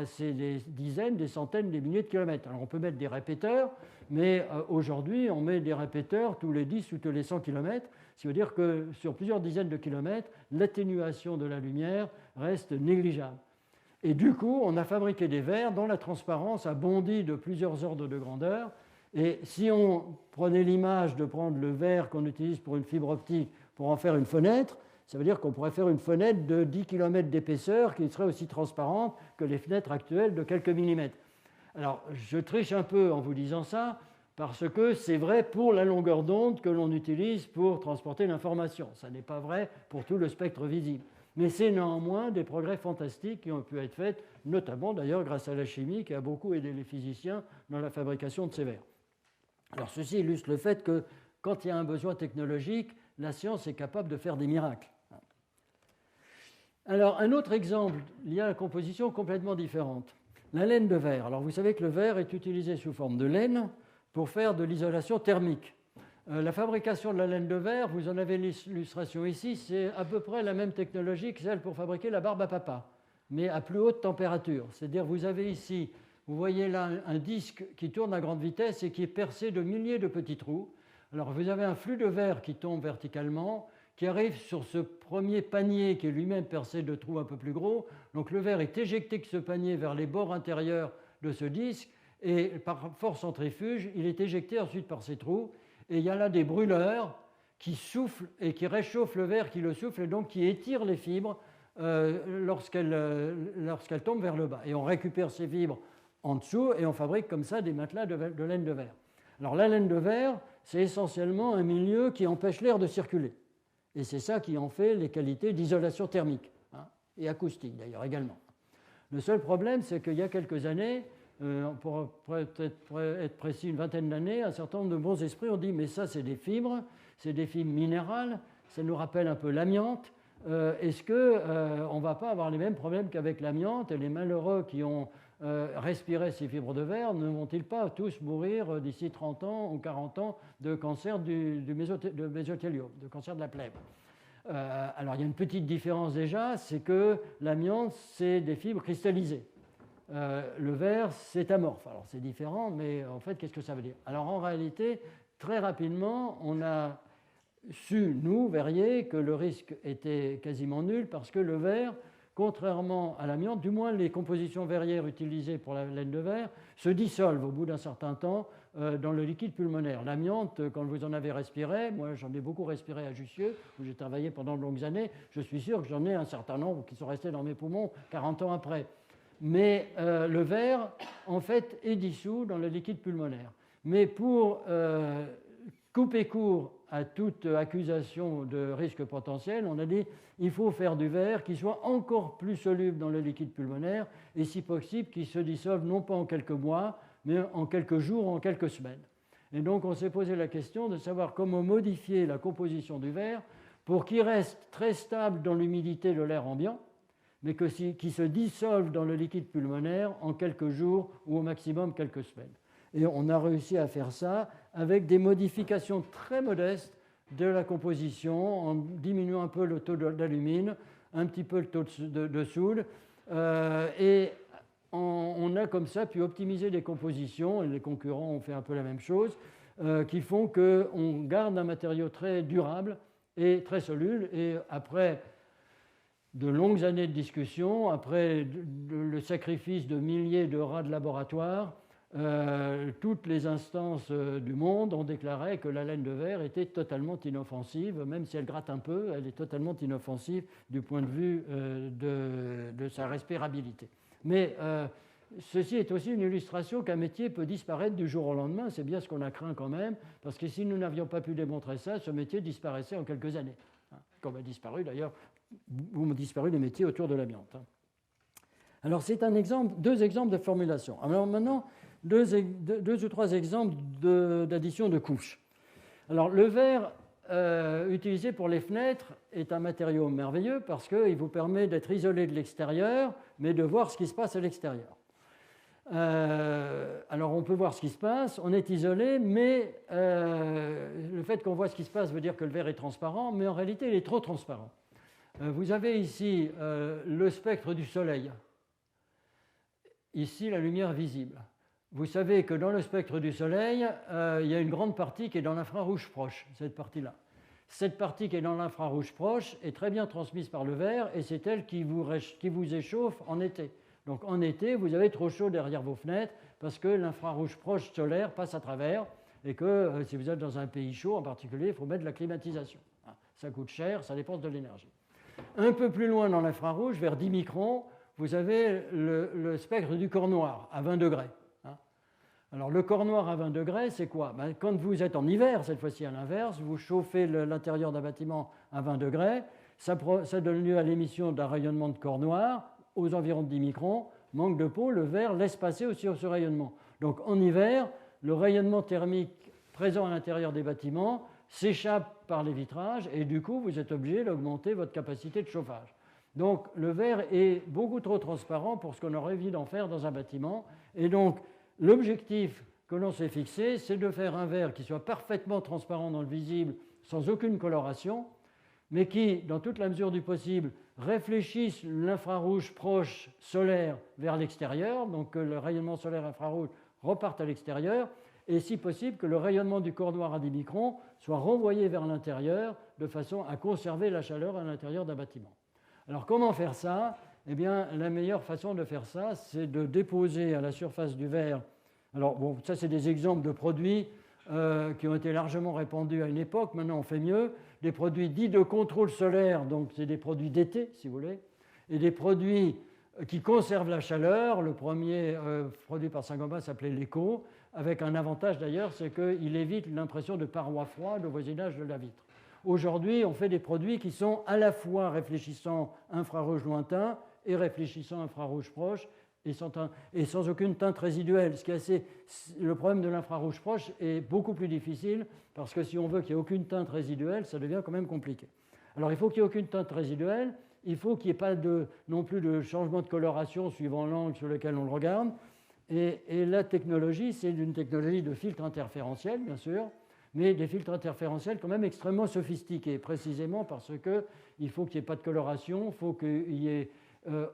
c'est des dizaines, des centaines, des milliers de kilomètres. Alors on peut mettre des répéteurs, mais aujourd'hui on met des répéteurs tous les 10 ou tous les 100 kilomètres, ce qui veut dire que sur plusieurs dizaines de kilomètres, l'atténuation de la lumière reste négligeable. Et du coup, on a fabriqué des verres dont la transparence a bondi de plusieurs ordres de grandeur. Et si on prenait l'image de prendre le verre qu'on utilise pour une fibre optique pour en faire une fenêtre, ça veut dire qu'on pourrait faire une fenêtre de 10 km d'épaisseur qui serait aussi transparente que les fenêtres actuelles de quelques millimètres. Alors, je triche un peu en vous disant ça, parce que c'est vrai pour la longueur d'onde que l'on utilise pour transporter l'information. Ça n'est pas vrai pour tout le spectre visible. Mais c'est néanmoins des progrès fantastiques qui ont pu être faits, notamment d'ailleurs grâce à la chimie qui a beaucoup aidé les physiciens dans la fabrication de ces verres. Alors, ceci illustre le fait que quand il y a un besoin technologique, la science est capable de faire des miracles. Alors, un autre exemple lié à la composition complètement différente. La laine de verre. Alors, vous savez que le verre est utilisé sous forme de laine pour faire de l'isolation thermique. La fabrication de la laine de verre, vous en avez l'illustration ici, c'est à peu près la même technologie que celle pour fabriquer la barbe à papa, mais à plus haute température. C'est-à-dire, vous avez ici, vous voyez là un disque qui tourne à grande vitesse et qui est percé de milliers de petits trous. Alors, vous avez un flux de verre qui tombe verticalement, qui arrive sur ce premier panier qui est lui-même percé de trous un peu plus gros. Donc le verre est éjecté de ce panier vers les bords intérieurs de ce disque et par force centrifuge, il est éjecté ensuite par ces trous. Et il y a là des brûleurs qui soufflent et qui réchauffent le verre, qui le soufflent et donc qui étirent les fibres lorsqu'elles tombent vers le bas. Et on récupère ces fibres en dessous et on fabrique comme ça des matelas de laine de verre. Alors la laine de verre, c'est essentiellement un milieu qui empêche l'air de circuler. Et c'est ça qui en fait les qualités d'isolation thermique, et acoustique d'ailleurs également. Le seul problème, c'est qu'il y a quelques années, pour être précis, une vingtaine d'années, un certain nombre de bons esprits ont dit « mais ça, c'est des fibres minérales, ça nous rappelle un peu l'amiante. Est-ce qu'on ne va pas avoir les mêmes problèmes qu'avec l'amiante et les malheureux qui ont respiré ces fibres de verre ne vont-ils pas tous mourir d'ici 30 ans ou 40 ans de cancer de mésothéliome, de cancer de la plèvre ?» Alors il y a une petite différence déjà, c'est que l'amiante, c'est des fibres cristallisées. Le verre, c'est amorphe. Alors c'est différent, mais en fait, qu'est-ce que ça veut dire? Alors en réalité, très rapidement, on a su, nous, verriers, que le risque était quasiment nul parce que le verre, contrairement à l'amiante, du moins les compositions verrières utilisées pour la laine de verre se dissolvent au bout d'un certain temps dans le liquide pulmonaire. L'amiante, quand vous en avez respiré, moi j'en ai beaucoup respiré à Jussieu, où j'ai travaillé pendant de longues années, je suis sûr que j'en ai un certain nombre qui sont restés dans mes poumons 40 ans après. Mais le verre, en fait, est dissous dans le liquide pulmonaire. Mais pour couper court à toute accusation de risque potentiel, on a dit qu'il faut faire du verre qui soit encore plus soluble dans le liquide pulmonaire et si possible qui se dissolve non pas en quelques mois, mais en quelques jours, en quelques semaines. Et donc on s'est posé la question de savoir comment modifier la composition du verre pour qu'il reste très stable dans l'humidité de l'air ambiant, mais qui se dissolve dans le liquide pulmonaire en quelques jours ou au maximum quelques semaines. Et on a réussi à faire ça avec des modifications très modestes de la composition, en diminuant un peu le taux d'alumine, un petit peu le taux de soude, et on a comme ça pu optimiser les compositions, et les concurrents ont fait un peu la même chose, qui font qu'on garde un matériau très durable et très soluble, et après de longues années de discussion, après le sacrifice de milliers de rats de laboratoire, toutes les instances du monde ont déclaré que la laine de verre était totalement inoffensive, même si elle gratte un peu, elle est totalement inoffensive du point de vue de sa respirabilité. Mais ceci est aussi une illustration qu'un métier peut disparaître du jour au lendemain, c'est bien ce qu'on a craint quand même, parce que si nous n'avions pas pu démontrer ça, ce métier disparaissait en quelques années, comme a disparu d'ailleurs, ont disparu les métiers autour de l'amiante. Alors c'est deux exemples de formulation. Alors maintenant, deux ou trois exemples d'addition de couches. Alors le verre utilisé pour les fenêtres est un matériau merveilleux parce qu'il vous permet d'être isolé de l'extérieur, mais de voir ce qui se passe à l'extérieur. Alors on peut voir ce qui se passe, on est isolé, mais le fait qu'on voit ce qui se passe veut dire que le verre est transparent, mais en réalité il est trop transparent. Vous avez ici le spectre du soleil, ici la lumière visible. Vous savez que dans le spectre du soleil, il y a une grande partie qui est dans l'infrarouge proche, cette partie-là. Cette partie qui est dans l'infrarouge proche est très bien transmise par le verre et c'est elle qui vous échauffe en été. Donc en été, vous avez trop chaud derrière vos fenêtres parce que l'infrarouge proche solaire passe à travers et que si vous êtes dans un pays chaud en particulier, il faut mettre de la climatisation. Ça coûte cher, ça dépense de l'énergie. Un peu plus loin dans l'infrarouge, vers 10 microns, vous avez le spectre du corps noir à 20 degrés. Alors le corps noir à 20 degrés, c'est quoi? Quand vous êtes en hiver, cette fois-ci à l'inverse, vous chauffez l'intérieur d'un bâtiment à 20 degrés, ça donne lieu à l'émission d'un rayonnement de corps noir aux environs de 10 microns. Manque de peau, le verre laisse passer aussi ce rayonnement. Donc en hiver, le rayonnement thermique présent à l'intérieur des bâtiments s'échappe par les vitrages et du coup, vous êtes obligé d'augmenter votre capacité de chauffage. Donc le verre est beaucoup trop transparent pour ce qu'on aurait envie d'en faire dans un bâtiment. Et donc l'objectif que l'on s'est fixé, c'est de faire un verre qui soit parfaitement transparent dans le visible, sans aucune coloration, mais qui, dans toute la mesure du possible, réfléchisse l'infrarouge proche solaire vers l'extérieur, donc que le rayonnement solaire infrarouge reparte à l'extérieur, et si possible que le rayonnement du corps noir à 10 microns soit renvoyé vers l'intérieur de façon à conserver la chaleur à l'intérieur d'un bâtiment. Alors comment faire ça? Eh bien, la meilleure façon de faire ça, c'est de déposer à la surface du verre. Alors, bon, ça, c'est des exemples de produits qui ont été largement répandus à une époque. Maintenant, on fait mieux. Des produits dits de contrôle solaire, donc c'est des produits d'été, si vous voulez, et des produits qui conservent la chaleur. Le premier produit par Saint-Gobain s'appelait l'Eco, avec un avantage d'ailleurs, c'est qu'il évite l'impression de parois froides au voisinage de la vitre. Aujourd'hui, on fait des produits qui sont à la fois réfléchissants infrarouge lointain et réfléchissant infrarouge proche et sans aucune teinte résiduelle. Le problème de l'infrarouge proche est beaucoup plus difficile parce que si on veut qu'il n'y ait aucune teinte résiduelle, ça devient quand même compliqué. Alors il faut qu'il n'y ait aucune teinte résiduelle, il faut qu'il n'y ait pas non plus de changement de coloration suivant l'angle sur lequel on le regarde. Et la technologie, c'est une technologie de filtre interférentiel, bien sûr, mais des filtres interférentiels quand même extrêmement sophistiqués, précisément parce qu'il faut qu'il n'y ait pas de coloration, il faut qu'il n'y ait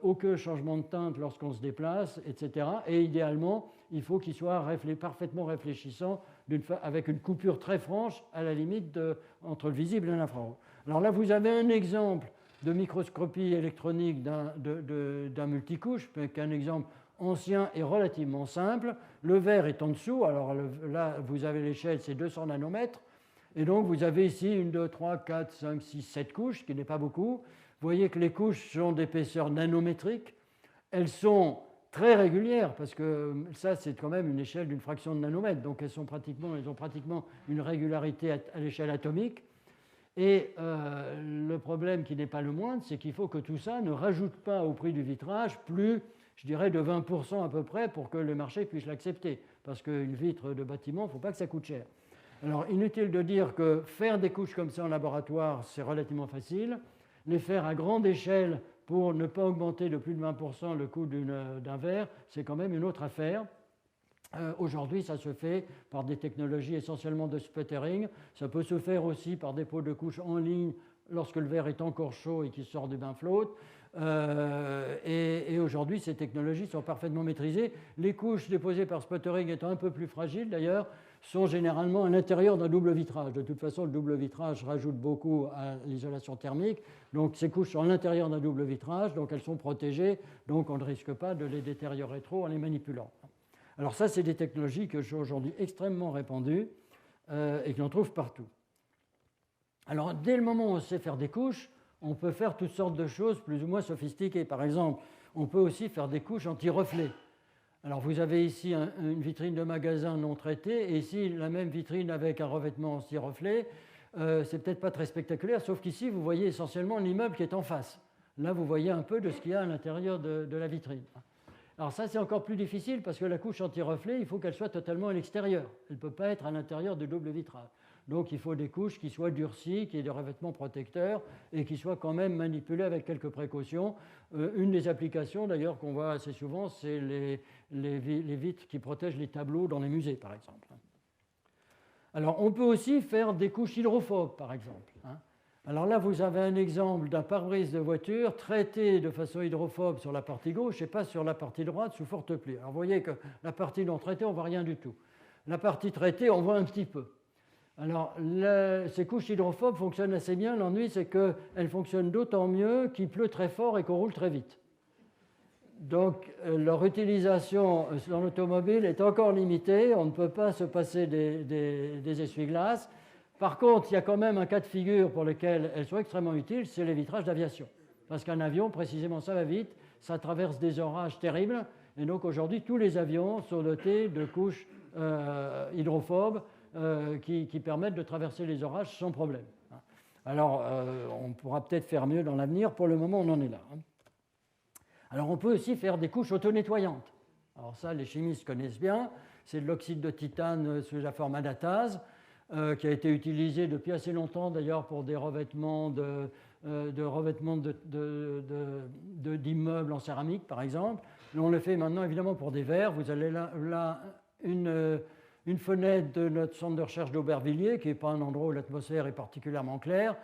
aucun changement de teinte lorsqu'on se déplace, etc. Et idéalement, il faut qu'il soit parfaitement réfléchissant avec une coupure très franche à la limite entre le visible et l'infrarouge. Alors là, vous avez un exemple de microscopie électronique d'un multicouche, un exemple ancien et relativement simple. Le verre est en dessous, alors là vous avez l'échelle, c'est 200 nanomètres, et donc vous avez ici 1, 2, 3, 4, 5, 6, 7 couches, ce qui n'est pas beaucoup. Vous voyez que les couches sont d'épaisseur nanométrique, elles sont très régulières, parce que ça c'est quand même une échelle d'une fraction de nanomètre, donc elles ont pratiquement une régularité à l'échelle atomique. Et le problème qui n'est pas le moindre, c'est qu'il faut que tout ça ne rajoute pas au prix du vitrage plus, je dirais, de 20% à peu près pour que le marché puisse l'accepter. Parce qu'une vitre de bâtiment, il ne faut pas que ça coûte cher. Alors, inutile de dire que faire des couches comme ça en laboratoire, c'est relativement facile. Les faire à grande échelle pour ne pas augmenter de plus de 20% le coût d'un verre, c'est quand même une autre affaire. Aujourd'hui, ça se fait par des technologies essentiellement de sputtering. Ça peut se faire aussi par dépôt de couches en ligne lorsque le verre est encore chaud et qu'il sort du bain flotte. Et aujourd'hui, ces technologies sont parfaitement maîtrisées. Les couches déposées par sputtering étant un peu plus fragiles, d'ailleurs, sont généralement à l'intérieur d'un double vitrage. De toute façon, le double vitrage rajoute beaucoup à l'isolation thermique. Donc, ces couches sont à l'intérieur d'un double vitrage, donc elles sont protégées, donc on ne risque pas de les détériorer trop en les manipulant. Alors ça, c'est des technologies qui sont aujourd'hui extrêmement répandues et que l'on trouve partout. Alors, dès le moment où on sait faire des couches, on peut faire toutes sortes de choses plus ou moins sophistiquées. Par exemple, on peut aussi faire des couches anti-reflets. Alors, vous avez ici une vitrine de magasin non traitée, et ici, la même vitrine avec un revêtement anti-reflet. C'est peut-être pas très spectaculaire, sauf qu'ici, vous voyez essentiellement l'immeuble qui est en face. Là, vous voyez un peu de ce qu'il y a à l'intérieur de la vitrine. Alors ça, c'est encore plus difficile parce que la couche anti-reflet, il faut qu'elle soit totalement à l'extérieur. Elle ne peut pas être à l'intérieur du double vitrage. Donc il faut des couches qui soient durcies, qui aient des revêtements protecteurs et qui soient quand même manipulées avec quelques précautions. Une des applications d'ailleurs qu'on voit assez souvent, c'est les vitres qui protègent les tableaux dans les musées, par exemple. Alors on peut aussi faire des couches hydrophobes, par exemple. Alors là, vous avez un exemple d'un pare-brise de voiture traité de façon hydrophobe sur la partie gauche et pas sur la partie droite sous forte pluie. Alors vous voyez que la partie non traitée, on ne voit rien du tout. La partie traitée, on voit un petit peu. Alors ces couches hydrophobes fonctionnent assez bien. L'ennui, c'est qu'elles fonctionnent d'autant mieux qu'il pleut très fort et qu'on roule très vite. Donc leur utilisation dans l'automobile est encore limitée. On ne peut pas se passer des essuie-glaces. Par contre, il y a quand même un cas de figure pour lequel elles sont extrêmement utiles, c'est les vitrages d'aviation. Parce qu'un avion, précisément, ça va vite, ça traverse des orages terribles, et donc aujourd'hui, tous les avions sont dotés de couches hydrophobes qui permettent de traverser les orages sans problème. Alors, on pourra peut-être faire mieux dans l'avenir, pour le moment, on en est là. Alors, on peut aussi faire des couches auto-nettoyantes. Alors ça, les chimistes connaissent bien, c'est de l'oxyde de titane sous la forme adatase, qui a été utilisé depuis assez longtemps d'ailleurs pour des revêtements d'immeubles en céramique par exemple. Mais on le fait maintenant évidemment pour des verres. Vous avez là une fenêtre de notre centre de recherche d'Aubervilliers qui n'est pas un endroit où l'atmosphère est particulièrement claire.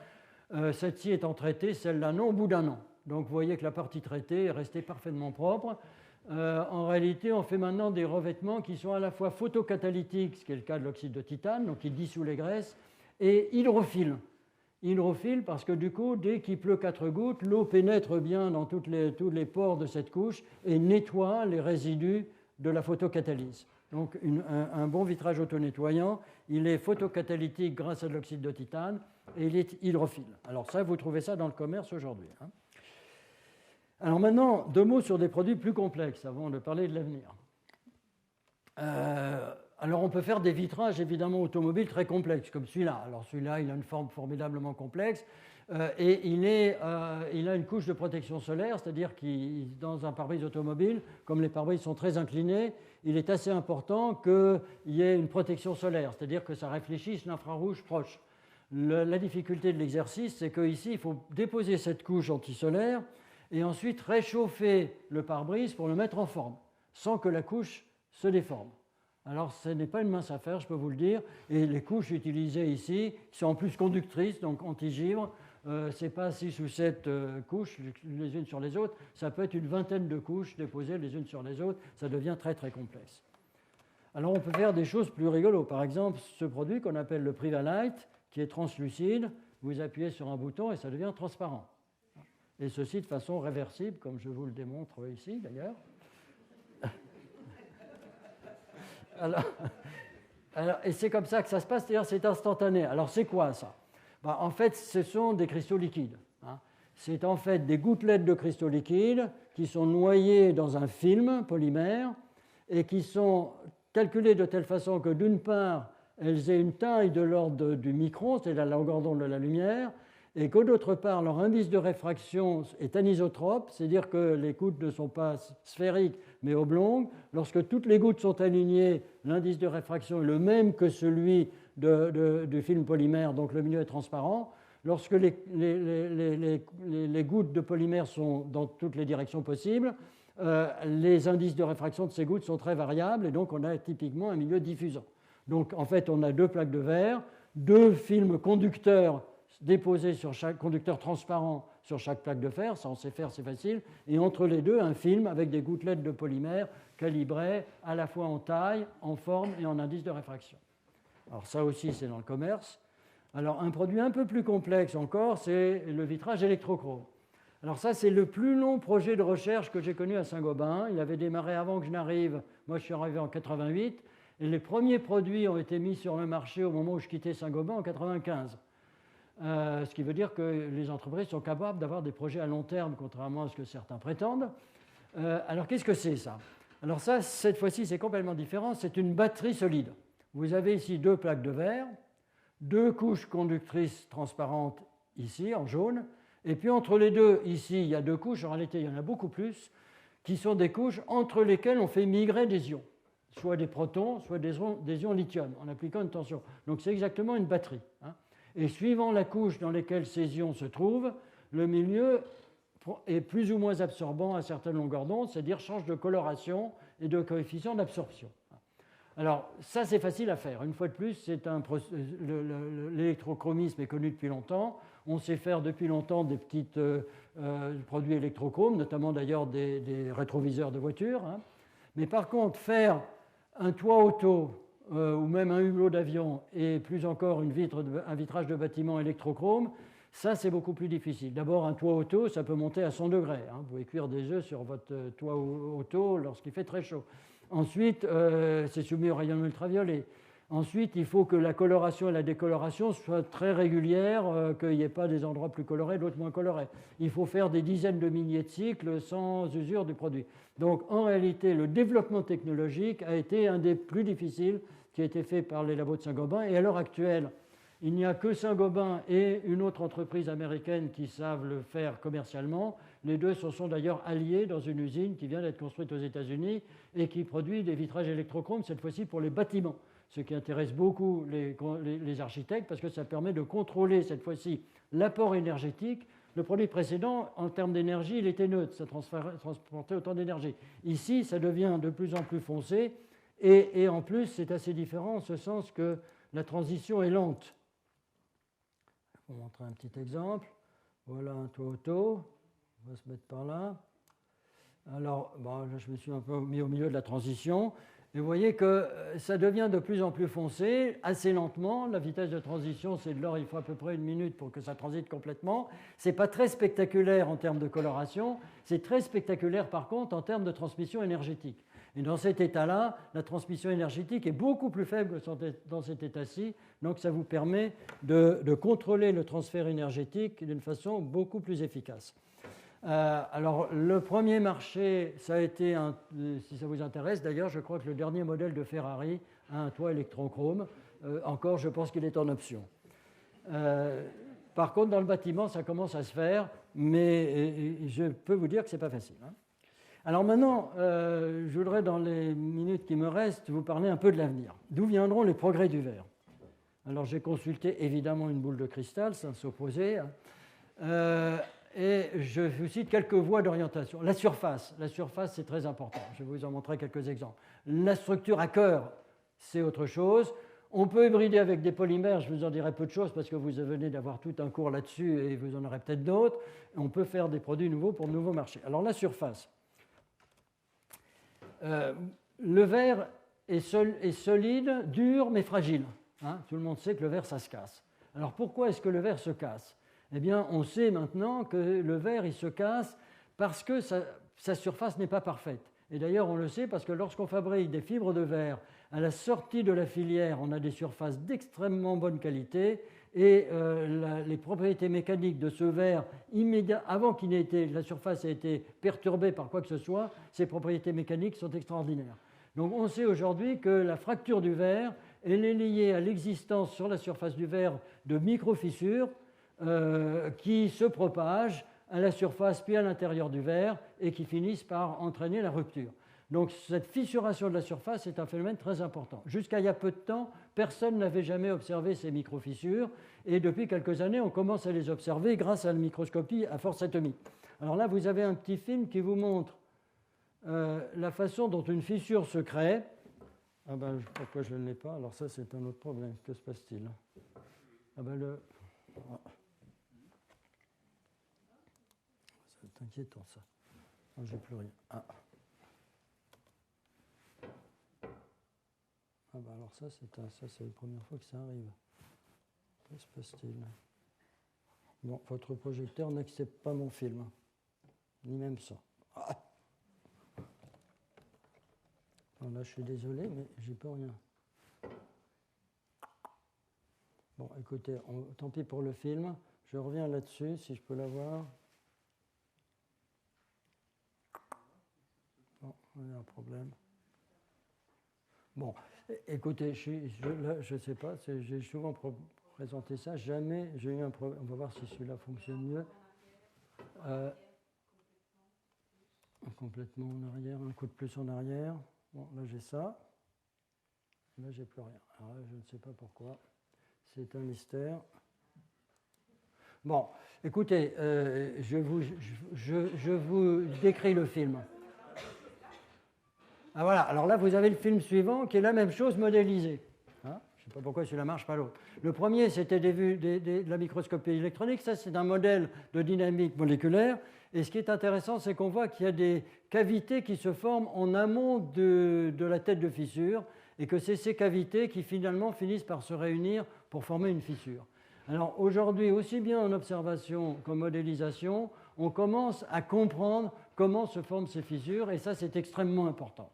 Celle-ci étant traitée, celle-là non, au bout d'un an. Donc vous voyez que la partie traitée est restée parfaitement propre. En réalité, on fait maintenant des revêtements qui sont à la fois photocatalytiques, ce qui est le cas de l'oxyde de titane, donc qui dissout les graisses, et hydrophiles. Hydrophiles parce que du coup, dès qu'il pleut 4 gouttes, l'eau pénètre bien dans tous les pores de cette couche et nettoie les résidus de la photocatalyse. Donc un bon vitrage auto-nettoyant, il est photocatalytique grâce à de l'oxyde de titane et il est hydrophile. Alors ça, vous trouvez ça dans le commerce aujourd'hui. Alors maintenant, 2 mots sur des produits plus complexes avant de parler de l'avenir. Alors on peut faire des vitrages évidemment automobiles très complexes comme celui-là. Alors celui-là, il a une forme formidablement complexe et il a une couche de protection solaire, c'est-à-dire que dans un pare-brise automobile, comme les pare-brises sont très inclinés, il est assez important qu'il y ait une protection solaire, c'est-à-dire que ça réfléchisse l'infrarouge proche. La difficulté de l'exercice, c'est qu'ici, il faut déposer cette couche antisolaire et ensuite réchauffer le pare-brise pour le mettre en forme, sans que la couche se déforme. Alors, ce n'est pas une mince affaire, je peux vous le dire, et les couches utilisées ici sont en plus conductrices, donc anti-givre. Ce n'est pas 6 ou 7 couches les unes sur les autres, ça peut être une vingtaine de couches déposées les unes sur les autres, ça devient très très complexe. Alors, on peut faire des choses plus rigolos. Par exemple, ce produit qu'on appelle le Privalite, qui est translucide, vous appuyez sur un bouton et ça devient transparent. et ceci de façon réversible, comme je vous le démontre ici d'ailleurs. Et c'est comme ça que ça se passe, c'est-à-dire c'est instantané. Alors c'est quoi ça? En fait, ce sont des cristaux liquides. C'est en fait des gouttelettes de cristaux liquides qui sont noyées dans un film polymère et qui sont calculées de telle façon que d'une part, elles aient une taille de l'ordre du micron, c'est-à-dire la longueur d'onde de la lumière, et que d'autre part, leur indice de réfraction est anisotrope, c'est-à-dire que les gouttes ne sont pas sphériques mais oblongues. Lorsque toutes les gouttes sont alignées, l'indice de réfraction est le même que celui du film polymère, donc le milieu est transparent. Lorsque les gouttes de polymère sont dans toutes les directions possibles, les indices de réfraction de ces gouttes sont très variables et donc on a typiquement un milieu diffusant. Donc en fait, on a deux plaques de verre, deux films conducteurs déposés sur chaque conducteur transparent sur chaque plaque de fer, ça on sait faire, c'est facile, et entre les deux, un film avec des gouttelettes de polymère calibrées à la fois en taille, en forme et en indice de réfraction. Alors ça aussi, c'est dans le commerce. Alors un produit un peu plus complexe encore, c'est le vitrage électrochrome. Alors ça, c'est le plus long projet de recherche que j'ai connu à Saint-Gobain. Il avait démarré avant que je n'arrive. Moi, je suis arrivé en 88, et les premiers produits ont été mis sur le marché au moment où je quittais Saint-Gobain en 95. Ce qui veut dire que les entreprises sont capables d'avoir des projets à long terme, contrairement à ce que certains prétendent. Alors, qu'est-ce que c'est ça? Alors ça, cette fois-ci, c'est complètement différent. C'est une batterie solide. Vous avez ici deux plaques de verre, deux couches conductrices transparentes ici, en jaune, et puis entre les deux, ici, il y a deux couches, en réalité, il y en a beaucoup plus, qui sont des couches entre lesquelles on fait migrer des ions, soit des protons, soit des ions lithium, en appliquant une tension. Donc c'est exactement une batterie. Et suivant la couche dans laquelle ces ions se trouvent, le milieu est plus ou moins absorbant à certaines longueurs d'onde, c'est-à-dire change de coloration et de coefficient d'absorption. Alors, ça, c'est facile à faire. Une fois de plus, l'électrochromisme est connu depuis longtemps. On sait faire depuis longtemps des petits produits électrochromes, notamment d'ailleurs des rétroviseurs de voitures. Mais par contre, faire un toit auto ou même un hublot d'avion et plus encore un vitrage de bâtiment électrochrome, ça, c'est beaucoup plus difficile. D'abord, un toit auto, ça peut monter à 100 degrés. Vous pouvez cuire des œufs sur votre toit auto lorsqu'il fait très chaud. Ensuite, c'est soumis aux rayons ultraviolets. Ensuite, il faut que la coloration et la décoloration soient très régulières, qu'il n'y ait pas des endroits plus colorés, d'autres moins colorés. Il faut faire des dizaines de milliers de cycles sans usure du produit. Donc, en réalité, le développement technologique a été un des plus difficiles qui a été fait par les labos de Saint-Gobain. Et à l'heure actuelle, il n'y a que Saint-Gobain et une autre entreprise américaine qui savent le faire commercialement. Les deux se sont d'ailleurs alliés dans une usine qui vient d'être construite aux États-Unis et qui produit des vitrages électrochromes, cette fois-ci pour les bâtiments, ce qui intéresse beaucoup les architectes parce que ça permet de contrôler cette fois-ci l'apport énergétique. Le produit précédent, en termes d'énergie, il était neutre, ça transportait autant d'énergie. Ici, ça devient de plus en plus foncé et en plus, c'est assez différent en ce sens que la transition est lente. Je vais vous montrer un petit exemple. Voilà un toit auto. On va se mettre par là. Alors, là, je me suis un peu mis au milieu de la transition. Et vous voyez que ça devient de plus en plus foncé, assez lentement. La vitesse de transition, c'est de l'ordre, il faut à peu près 1 minute pour que ça transite complètement. Ce n'est pas très spectaculaire en termes de coloration. C'est très spectaculaire, par contre, en termes de transmission énergétique. Et dans cet état-là, la transmission énergétique est beaucoup plus faible que dans cet état-ci. Donc, ça vous permet de contrôler le transfert énergétique d'une façon beaucoup plus efficace. Alors, le premier marché, ça a été, si ça vous intéresse, d'ailleurs, je crois que le dernier modèle de Ferrari a un toit électrochrome. Encore, je pense qu'il est en option. Par contre, dans le bâtiment, ça commence à se faire, mais je peux vous dire que ce n'est pas facile. Alors maintenant, je voudrais, dans les minutes qui me restent, vous parler un peu de l'avenir. D'où viendront les progrès du verre? Alors, j'ai consulté évidemment une boule de cristal, sans s'opposer. Et je vous cite quelques voies d'orientation. La surface, c'est très important. Je vais vous en montrer quelques exemples. La structure à cœur, c'est autre chose. On peut hybrider avec des polymères, je vous en dirai peu de choses parce que vous venez d'avoir tout un cours là-dessus et vous en aurez peut-être d'autres. On peut faire des produits nouveaux pour de nouveaux marchés. Alors la surface. Le verre est solide, dur, mais fragile. Tout le monde sait que le verre, ça se casse. Alors pourquoi est-ce que le verre se casse? eh bien, on sait maintenant que le verre, il se casse parce que sa surface n'est pas parfaite. Et d'ailleurs, on le sait parce que lorsqu'on fabrique des fibres de verre, à la sortie de la filière, on a des surfaces d'extrêmement bonne qualité et les propriétés mécaniques de ce verre, avant qu'il n'ait été, la surface ait été perturbée par quoi que ce soit, ces propriétés mécaniques sont extraordinaires. Donc on sait aujourd'hui que la fracture du verre, elle est liée à l'existence sur la surface du verre de microfissures qui se propagent à la surface puis à l'intérieur du verre et qui finissent par entraîner la rupture. Donc cette fissuration de la surface est un phénomène très important. Jusqu'à il y a peu de temps, personne n'avait jamais observé ces microfissures et depuis quelques années, on commence à les observer grâce à la microscopie à force atomique. Alors là, vous avez un petit film qui vous montre la façon dont une fissure se crée. Ah ben, pourquoi je ne l'ai pas? Alors ça, c'est un autre problème. Que se passe-t-il? Ah ben c'est inquiétant, ça. Non, j'ai plus rien. Ah ben alors ça, c'est la première fois que ça arrive. Que se passe-t-il? Bon, votre projecteur n'accepte pas mon film. Ni même ça. Ah. Bon, là, je suis désolé, mais j'y peux rien. Bon, écoutez, tant pis pour le film. Je reviens là-dessus, si je peux l'avoir. Bon, il y a un problème. Bon, écoutez, je ne sais pas, j'ai souvent présenté ça, jamais j'ai eu un problème. On va voir si celui-là fonctionne mieux. Complètement en arrière, un coup de plus en arrière. Bon, là j'ai ça. Là j'ai plus rien. Alors là, je ne sais pas pourquoi. C'est un mystère. Bon, écoutez, je vous décris le film. Ah voilà, alors là vous avez le film suivant qui est la même chose modélisée. Hein, je ne sais pas pourquoi celui-là marche pas l'autre. Le premier c'était de la microscopie électronique, ça c'est un modèle de dynamique moléculaire. Et ce qui est intéressant, c'est qu'on voit qu'il y a des cavités qui se forment en amont de la tête de fissure et que c'est ces cavités qui finalement finissent par se réunir pour former une fissure. Alors aujourd'hui, aussi bien en observation qu'en modélisation, on commence à comprendre comment se forment ces fissures et ça c'est extrêmement important.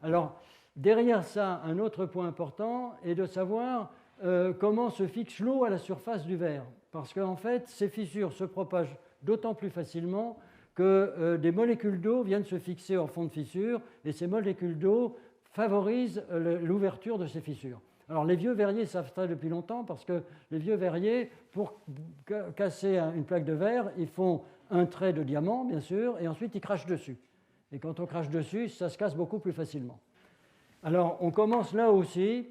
Alors derrière ça, un autre point important est de savoir comment se fixe l'eau à la surface du verre. Parce qu'en fait, ces fissures se propagent d'autant plus facilement que des molécules d'eau viennent se fixer en fond de fissure et ces molécules d'eau favorisent l'ouverture de ces fissures. Alors les vieux verriers savent ça depuis longtemps parce que les vieux verriers, pour casser une plaque de verre, ils font un trait de diamant, bien sûr, et ensuite ils crachent dessus. Et quand on crache dessus, ça se casse beaucoup plus facilement. Alors on commence là aussi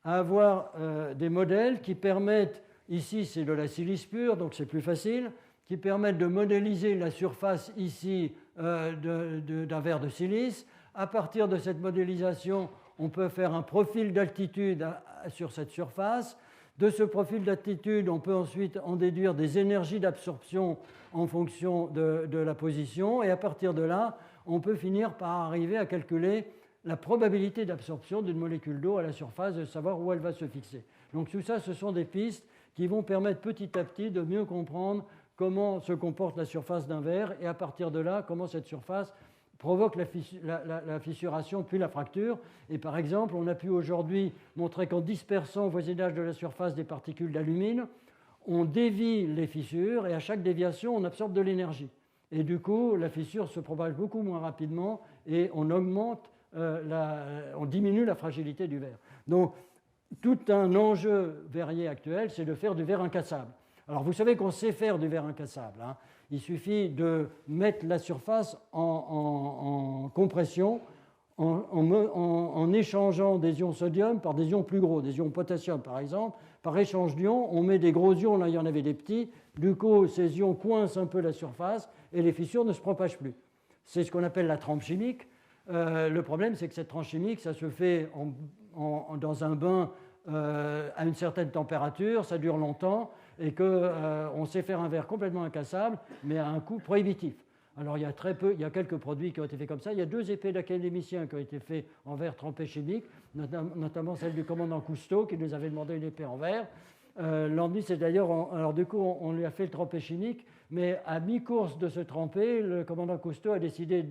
à avoir des modèles qui permettent, ici c'est de la silice pure, donc c'est plus facile, qui permettent de modéliser la surface ici d'un verre de silice. À partir de cette modélisation, on peut faire un profil d'altitude sur cette surface. De ce profil d'altitude, on peut ensuite en déduire des énergies d'absorption en fonction de la position. Et à partir de là, on peut finir par arriver à calculer la probabilité d'absorption d'une molécule d'eau à la surface, de savoir où elle va se fixer. Donc tout ça, ce sont des pistes qui vont permettre petit à petit de mieux comprendre comment se comporte la surface d'un verre et à partir de là, comment cette surface provoque la fissuration puis la fracture. Et par exemple, on a pu aujourd'hui montrer qu'en dispersant au voisinage de la surface des particules d'alumine, on dévie les fissures et à chaque déviation, on absorbe de l'énergie. Et du coup, la fissure se propage beaucoup moins rapidement et on diminue la fragilité du verre. Donc, tout un enjeu verrier actuel, c'est de faire du verre incassable. Alors, vous savez qu'on sait faire du verre incassable. Hein. Il suffit de mettre la surface en compression en échangeant des ions sodium par des ions plus gros, des ions potassium par exemple. Par échange d'ions, on met des gros ions, là il y en avait des petits. Du coup, ces ions coincent un peu la surface et les fissures ne se propagent plus. C'est ce qu'on appelle la trempe chimique. Le problème, c'est que cette trempe chimique, ça se fait dans un bain à une certaine température, ça dure longtemps et qu'on sait faire un verre complètement incassable, mais à un coût prohibitif. Alors il y a quelques produits qui ont été faits comme ça. Il y a 2 épées d'académiciens qui ont été faits en verre trempé chimique, notamment celle du commandant Cousteau qui nous avait demandé une épée en verre. L'ennui, c'est d'ailleurs, alors du coup, on lui a fait le trempé chimique, mais à mi-course de ce trempé, le commandant Cousteau a décidé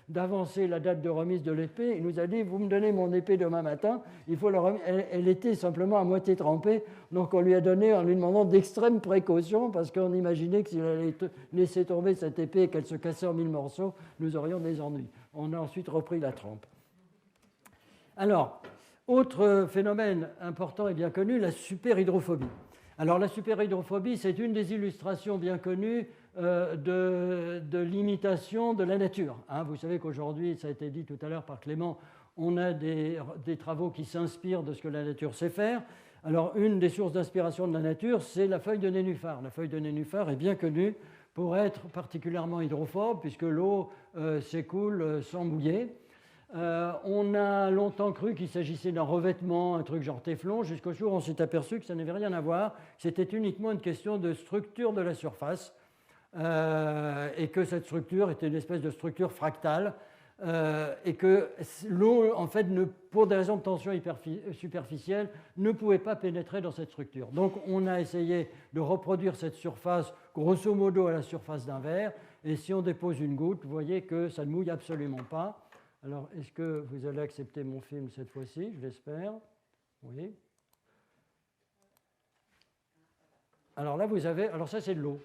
d'avancer la date de remise de l'épée. Il nous a dit, vous me donnez mon épée demain matin, il faut la remettre. Elle était simplement à moitié trempée, donc on lui a donné en lui demandant d'extrême précaution, parce qu'on imaginait que s'il allait laisser tomber cette épée et qu'elle se cassait en 1000 morceaux, nous aurions des ennuis. On a ensuite repris la trempe. Alors, autre phénomène important et bien connu, la superhydrophobie. Alors la superhydrophobie, c'est une des illustrations bien connues de l'imitation de la nature. Vous savez qu'aujourd'hui, ça a été dit tout à l'heure par Clément, on a des travaux qui s'inspirent de ce que la nature sait faire. Alors une des sources d'inspiration de la nature, c'est la feuille de nénuphar. La feuille de nénuphar est bien connue pour être particulièrement hydrophobe, puisque l'eau s'écoule sans mouiller. On a longtemps cru qu'il s'agissait d'un revêtement, un truc genre téflon, jusqu'au jour où on s'est aperçu que ça n'avait rien à voir, c'était uniquement une question de structure de la surface, et que cette structure était une espèce de structure fractale, et que l'eau, en fait, pour des raisons de tension superficielle, ne pouvait pas pénétrer dans cette structure. Donc on a essayé de reproduire cette surface, grosso modo à la surface d'un verre, et si on dépose une goutte, vous voyez que ça ne mouille absolument pas. Alors, est-ce que vous allez accepter mon film cette fois-ci? Je l'espère. Oui. Alors là, vous avez... Alors ça, c'est de l'eau.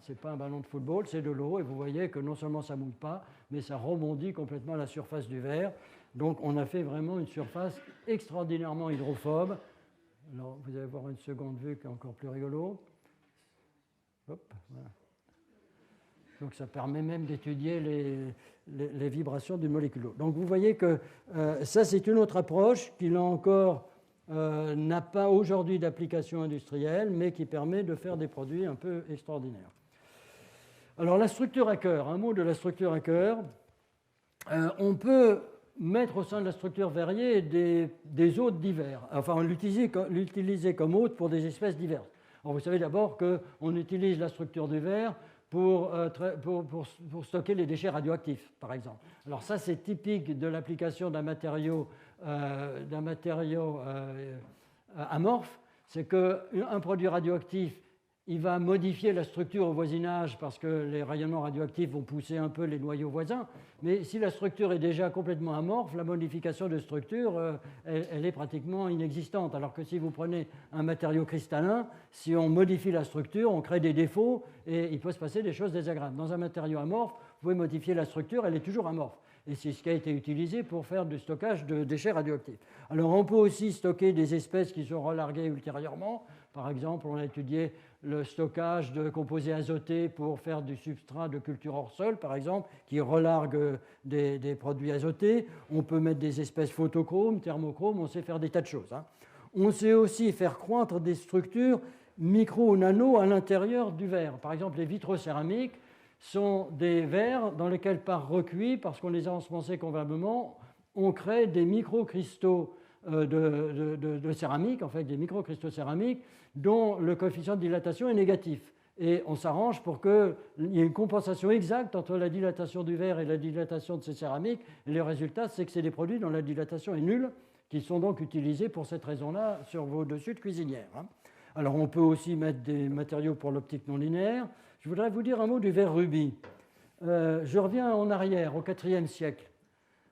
Ce n'est pas un ballon de football, c'est de l'eau. Et vous voyez que non seulement ça ne mouille pas, mais ça rebondit complètement à la surface du verre. Donc, on a fait vraiment une surface extraordinairement hydrophobe. Alors, vous allez voir une seconde vue qui est encore plus rigolo. Hop, voilà. Donc ça permet même d'étudier les vibrations d'une molécule d'eau. Donc vous voyez que ça, c'est une autre approche qui, là encore, n'a pas aujourd'hui d'application industrielle, mais qui permet de faire des produits un peu extraordinaires. Alors la structure à cœur, un mot de la structure à cœur. On peut mettre au sein de la structure variée des hôtes divers. Enfin, on l'utilisait comme hôte pour des espèces diverses. Alors vous savez d'abord qu'on utilise la structure du verre pour stocker les déchets radioactifs, par exemple. Alors ça, c'est typique de l'application d'un matériau amorphe. C'est qu'un produit radioactif, il va modifier la structure au voisinage parce que les rayonnements radioactifs vont pousser un peu les noyaux voisins. Mais si la structure est déjà complètement amorphe, la modification de structure, elle est pratiquement inexistante. Alors que si vous prenez un matériau cristallin, si on modifie la structure, on crée des défauts et il peut se passer des choses désagréables. Dans un matériau amorphe, vous pouvez modifier la structure, elle est toujours amorphe. Et c'est ce qui a été utilisé pour faire du stockage de déchets radioactifs. Alors on peut aussi stocker des espèces qui sont relarguées ultérieurement. Par exemple, on a étudié le stockage de composés azotés pour faire du substrat de culture hors sol, par exemple, qui relargue des produits azotés. On peut mettre des espèces photochromes, thermochromes, on sait faire des tas de choses. On sait aussi faire croître des structures micro ou nano à l'intérieur du verre. Par exemple, les vitraux céramiques sont des verres dans lesquels, par recuit, parce qu'on les a ensemencés convenablement, on crée des microcristaux de céramique, en fait des microcristaux céramiques, dont le coefficient de dilatation est négatif. Et on s'arrange pour qu'il y ait une compensation exacte entre la dilatation du verre et la dilatation de ces céramiques. Et le résultat, c'est que c'est des produits dont la dilatation est nulle, qui sont donc utilisés pour cette raison-là sur vos dessus de cuisinière. Alors on peut aussi mettre des matériaux pour l'optique non linéaire. Je voudrais vous dire un mot du verre rubis. Je reviens en arrière, au IVe siècle.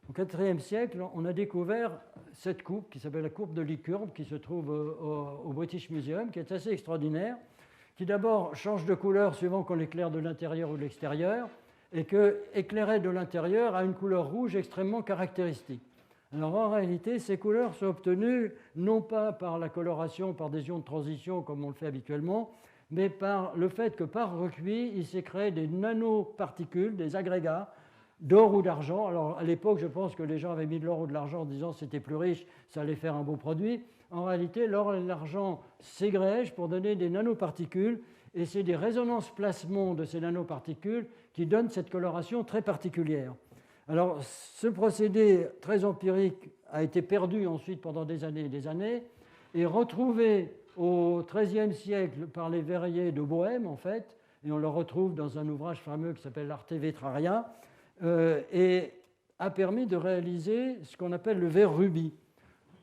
Au IVe siècle, on a découvert cette coupe qui s'appelle la coupe de Lycurgue, qui se trouve au British Museum, qui est assez extraordinaire, qui d'abord change de couleur suivant qu'on l'éclaire de l'intérieur ou de l'extérieur, et que, éclairé de l'intérieur, a une couleur rouge extrêmement caractéristique. Alors en réalité, ces couleurs sont obtenues non pas par la coloration, par des ions de transition comme on le fait habituellement, mais par le fait que par recuit, il s'est créé des nanoparticules, des agrégats d'or ou d'argent. Alors à l'époque, je pense que les gens avaient mis de l'or ou de l'argent en disant que c'était plus riche, ça allait faire un beau produit. En réalité, l'or et l'argent s'égrègent pour donner des nanoparticules, et c'est des résonances plasmons de ces nanoparticules qui donnent cette coloration très particulière. Alors ce procédé très empirique a été perdu ensuite pendant des années et des années, et retrouvé au XIIIe siècle par les verriers de Bohême, en fait, et on le retrouve dans un ouvrage fameux qui s'appelle Arte Vetraria, et a permis de réaliser ce qu'on appelle le verre rubis.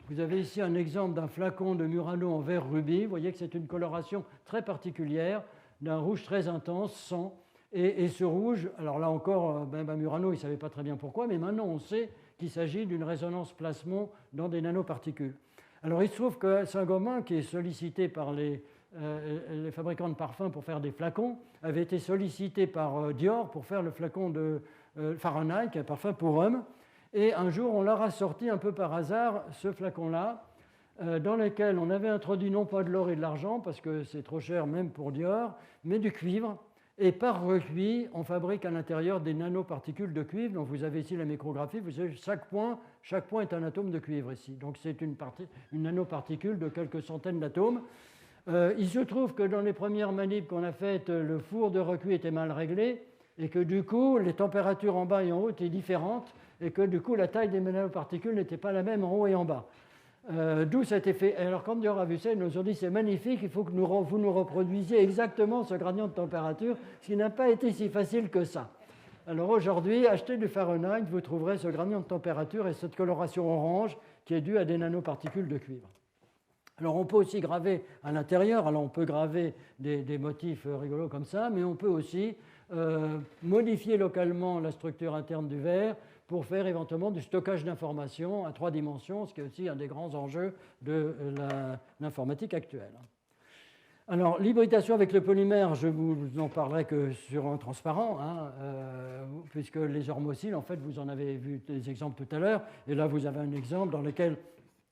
Vous avez ici un exemple d'un flacon de Murano en vert rubis. Vous voyez que c'est une coloration très particulière, d'un rouge très intense, sang. Et ce rouge, alors là encore, Murano, il ne savait pas très bien pourquoi, mais maintenant on sait qu'il s'agit d'une résonance plasmon dans des nanoparticules. Alors il se trouve que Saint-Gobain, qui est sollicité par les fabricants de parfums pour faire des flacons, avait été sollicité par Dior pour faire le flacon de Fahrenheit, qui est un parfum pour hommes. Et un jour, on leur a sorti un peu par hasard ce flacon-là, dans lequel on avait introduit non pas de l'or et de l'argent, parce que c'est trop cher même pour Dior, mais du cuivre. Et par recuit, on fabrique à l'intérieur des nanoparticules de cuivre. Donc vous avez ici la micrographie, vous savez, chaque point est un atome de cuivre ici. Donc c'est une nanoparticule de quelques centaines d'atomes. Il se trouve que dans les premières manips qu'on a faites, le four de recuit était mal réglé et que du coup, les températures en bas et en haut étaient différentes et que du coup, la taille des nanoparticules n'était pas la même en haut et en bas. D'où cet effet. Alors, quand Dior a vu ça, ils nous ont dit c'est magnifique, il faut que vous nous reproduisiez exactement ce gradient de température, ce qui n'a pas été si facile que ça. Alors aujourd'hui, achetez du Fahrenheit, vous trouverez ce gradient de température et cette coloration orange qui est due à des nanoparticules de cuivre. Alors on peut aussi graver à l'intérieur, alors on peut graver des motifs rigolos comme ça, mais on peut aussi modifier localement la structure interne du verre pour faire éventuellement du stockage d'informations à 3 dimensions, ce qui est aussi un des grands enjeux de l'informatique actuelle. Alors, l'hybridation avec le polymère, je vous en parlerai que sur un transparent, puisque les hormosiles, en fait, vous en avez vu des exemples tout à l'heure, et là, vous avez un exemple dans lequel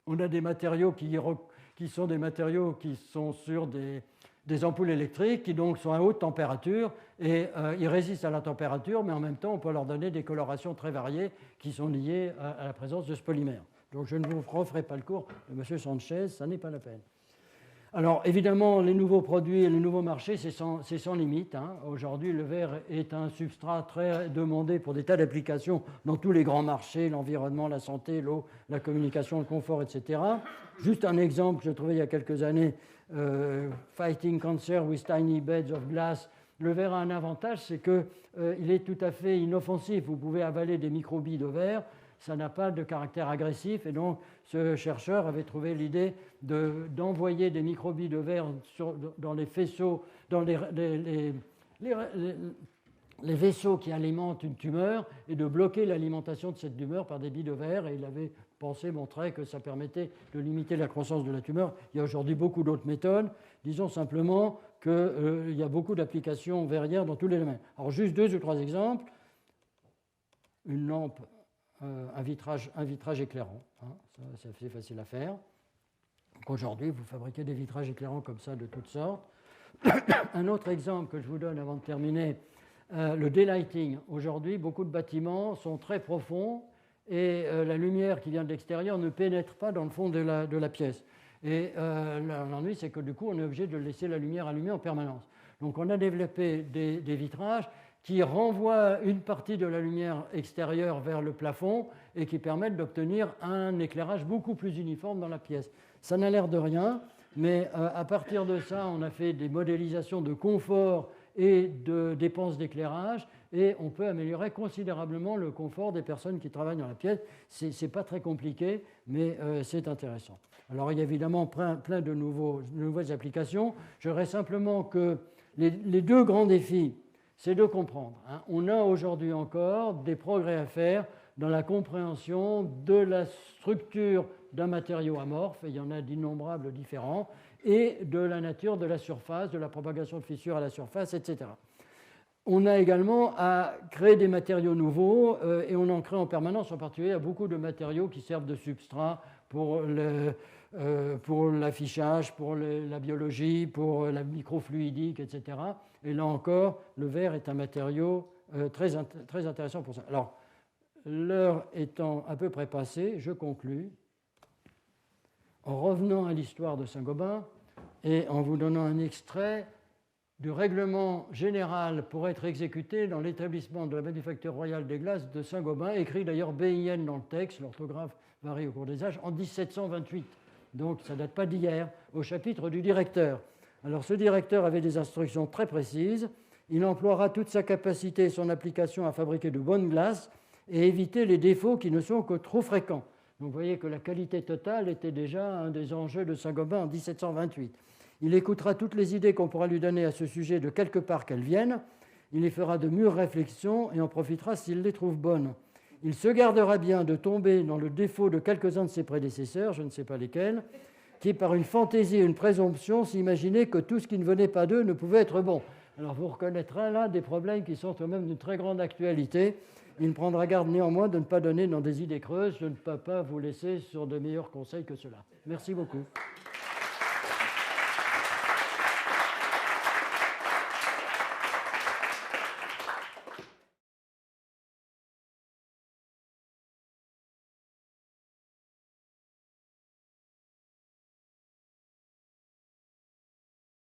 on a des matériaux qui sont des matériaux qui sont sur des ampoules électriques qui donc sont à haute température et ils résistent à la température, mais en même temps, on peut leur donner des colorations très variées qui sont liées à la présence de ce polymère. Donc, je ne vous referai pas le cours de M. Sanchez, ça n'est pas la peine. Alors, évidemment, les nouveaux produits et les nouveaux marchés, c'est sans limite. Aujourd'hui, le verre est un substrat très demandé pour des tas d'applications dans tous les grands marchés, l'environnement, la santé, l'eau, la communication, le confort, etc. Juste un exemple que je trouvais il y a quelques années, Fighting Cancer with Tiny Beds of Glass. Le verre a un avantage, c'est qu'il est tout à fait inoffensif. Vous pouvez avaler des microbilles de verre, ça n'a pas de caractère agressif, et donc ce chercheur avait trouvé l'idée d'envoyer des microbilles de verre dans les faisceaux, dans les vaisseaux qui alimentent une tumeur, et de bloquer l'alimentation de cette tumeur par des billes de verre, et il avait montré que ça permettait de limiter la croissance de la tumeur. Il y a aujourd'hui beaucoup d'autres méthodes. Disons simplement qu'il y a beaucoup d'applications verrières dans tous les domaines. Alors juste 2 ou 3 exemples. Une lampe, un vitrage éclairant. Ça, c'est facile à faire. Aujourd'hui, vous fabriquez des vitrages éclairants comme ça de toutes sortes. Un autre exemple que je vous donne avant de terminer, le daylighting. Aujourd'hui, beaucoup de bâtiments sont très profonds et la lumière qui vient de l'extérieur ne pénètre pas dans le fond de la pièce. Et l'ennui, c'est que du coup, on est obligé de laisser la lumière allumée en permanence. Donc, on a développé des vitrages qui renvoient une partie de la lumière extérieure vers le plafond et qui permettent d'obtenir un éclairage beaucoup plus uniforme dans la pièce. Ça n'a l'air de rien, mais à partir de ça, on a fait des modélisations de confort et de dépenses d'éclairage, et on peut améliorer considérablement le confort des personnes qui travaillent dans la pièce. Ce n'est pas très compliqué, mais c'est intéressant. Alors il y a évidemment plein de nouvelles applications. Je dirais simplement que les 2 grands défis, c'est de comprendre. On a aujourd'hui encore des progrès à faire dans la compréhension de la structure d'un matériau amorphe, et il y en a d'innombrables différents, et de la nature de la surface, de la propagation de fissures à la surface, etc. On a également à créer des matériaux nouveaux, et on en crée en permanence. En particulier, il y a beaucoup de matériaux qui servent de substrat pour l'affichage, pour la biologie, pour la microfluidique, etc. Et là encore, le verre est un matériau très intéressant pour ça. Alors, l'heure étant à peu près passée, je conclus en revenant à l'histoire de Saint-Gobain et en vous donnant un extrait du règlement général pour être exécuté dans l'établissement de la Manufacture royale des glaces de Saint-Gobain, écrit d'ailleurs BIN dans le texte, l'orthographe varie au cours des âges, en 1728. Donc ça ne date pas d'hier, au chapitre du directeur. Alors ce directeur avait des instructions très précises. Il emploiera toute sa capacité et son application à fabriquer de bonnes glaces et éviter les défauts qui ne sont que trop fréquents. Donc vous voyez que la qualité totale était déjà un des enjeux de Saint-Gobain en 1728. Il écoutera toutes les idées qu'on pourra lui donner à ce sujet de quelque part qu'elles viennent. Il y fera de mûres réflexions et en profitera s'il les trouve bonnes. Il se gardera bien de tomber dans le défaut de quelques-uns de ses prédécesseurs, je ne sais pas lesquels, qui, par une fantaisie et une présomption, s'imaginaient que tout ce qui ne venait pas d'eux ne pouvait être bon. Alors vous reconnaîtrez là des problèmes qui sont quand même d'une très grande actualité. Il prendra garde néanmoins de ne pas donner dans des idées creuses. Je ne peux pas vous laisser sur de meilleurs conseils que cela. Merci beaucoup.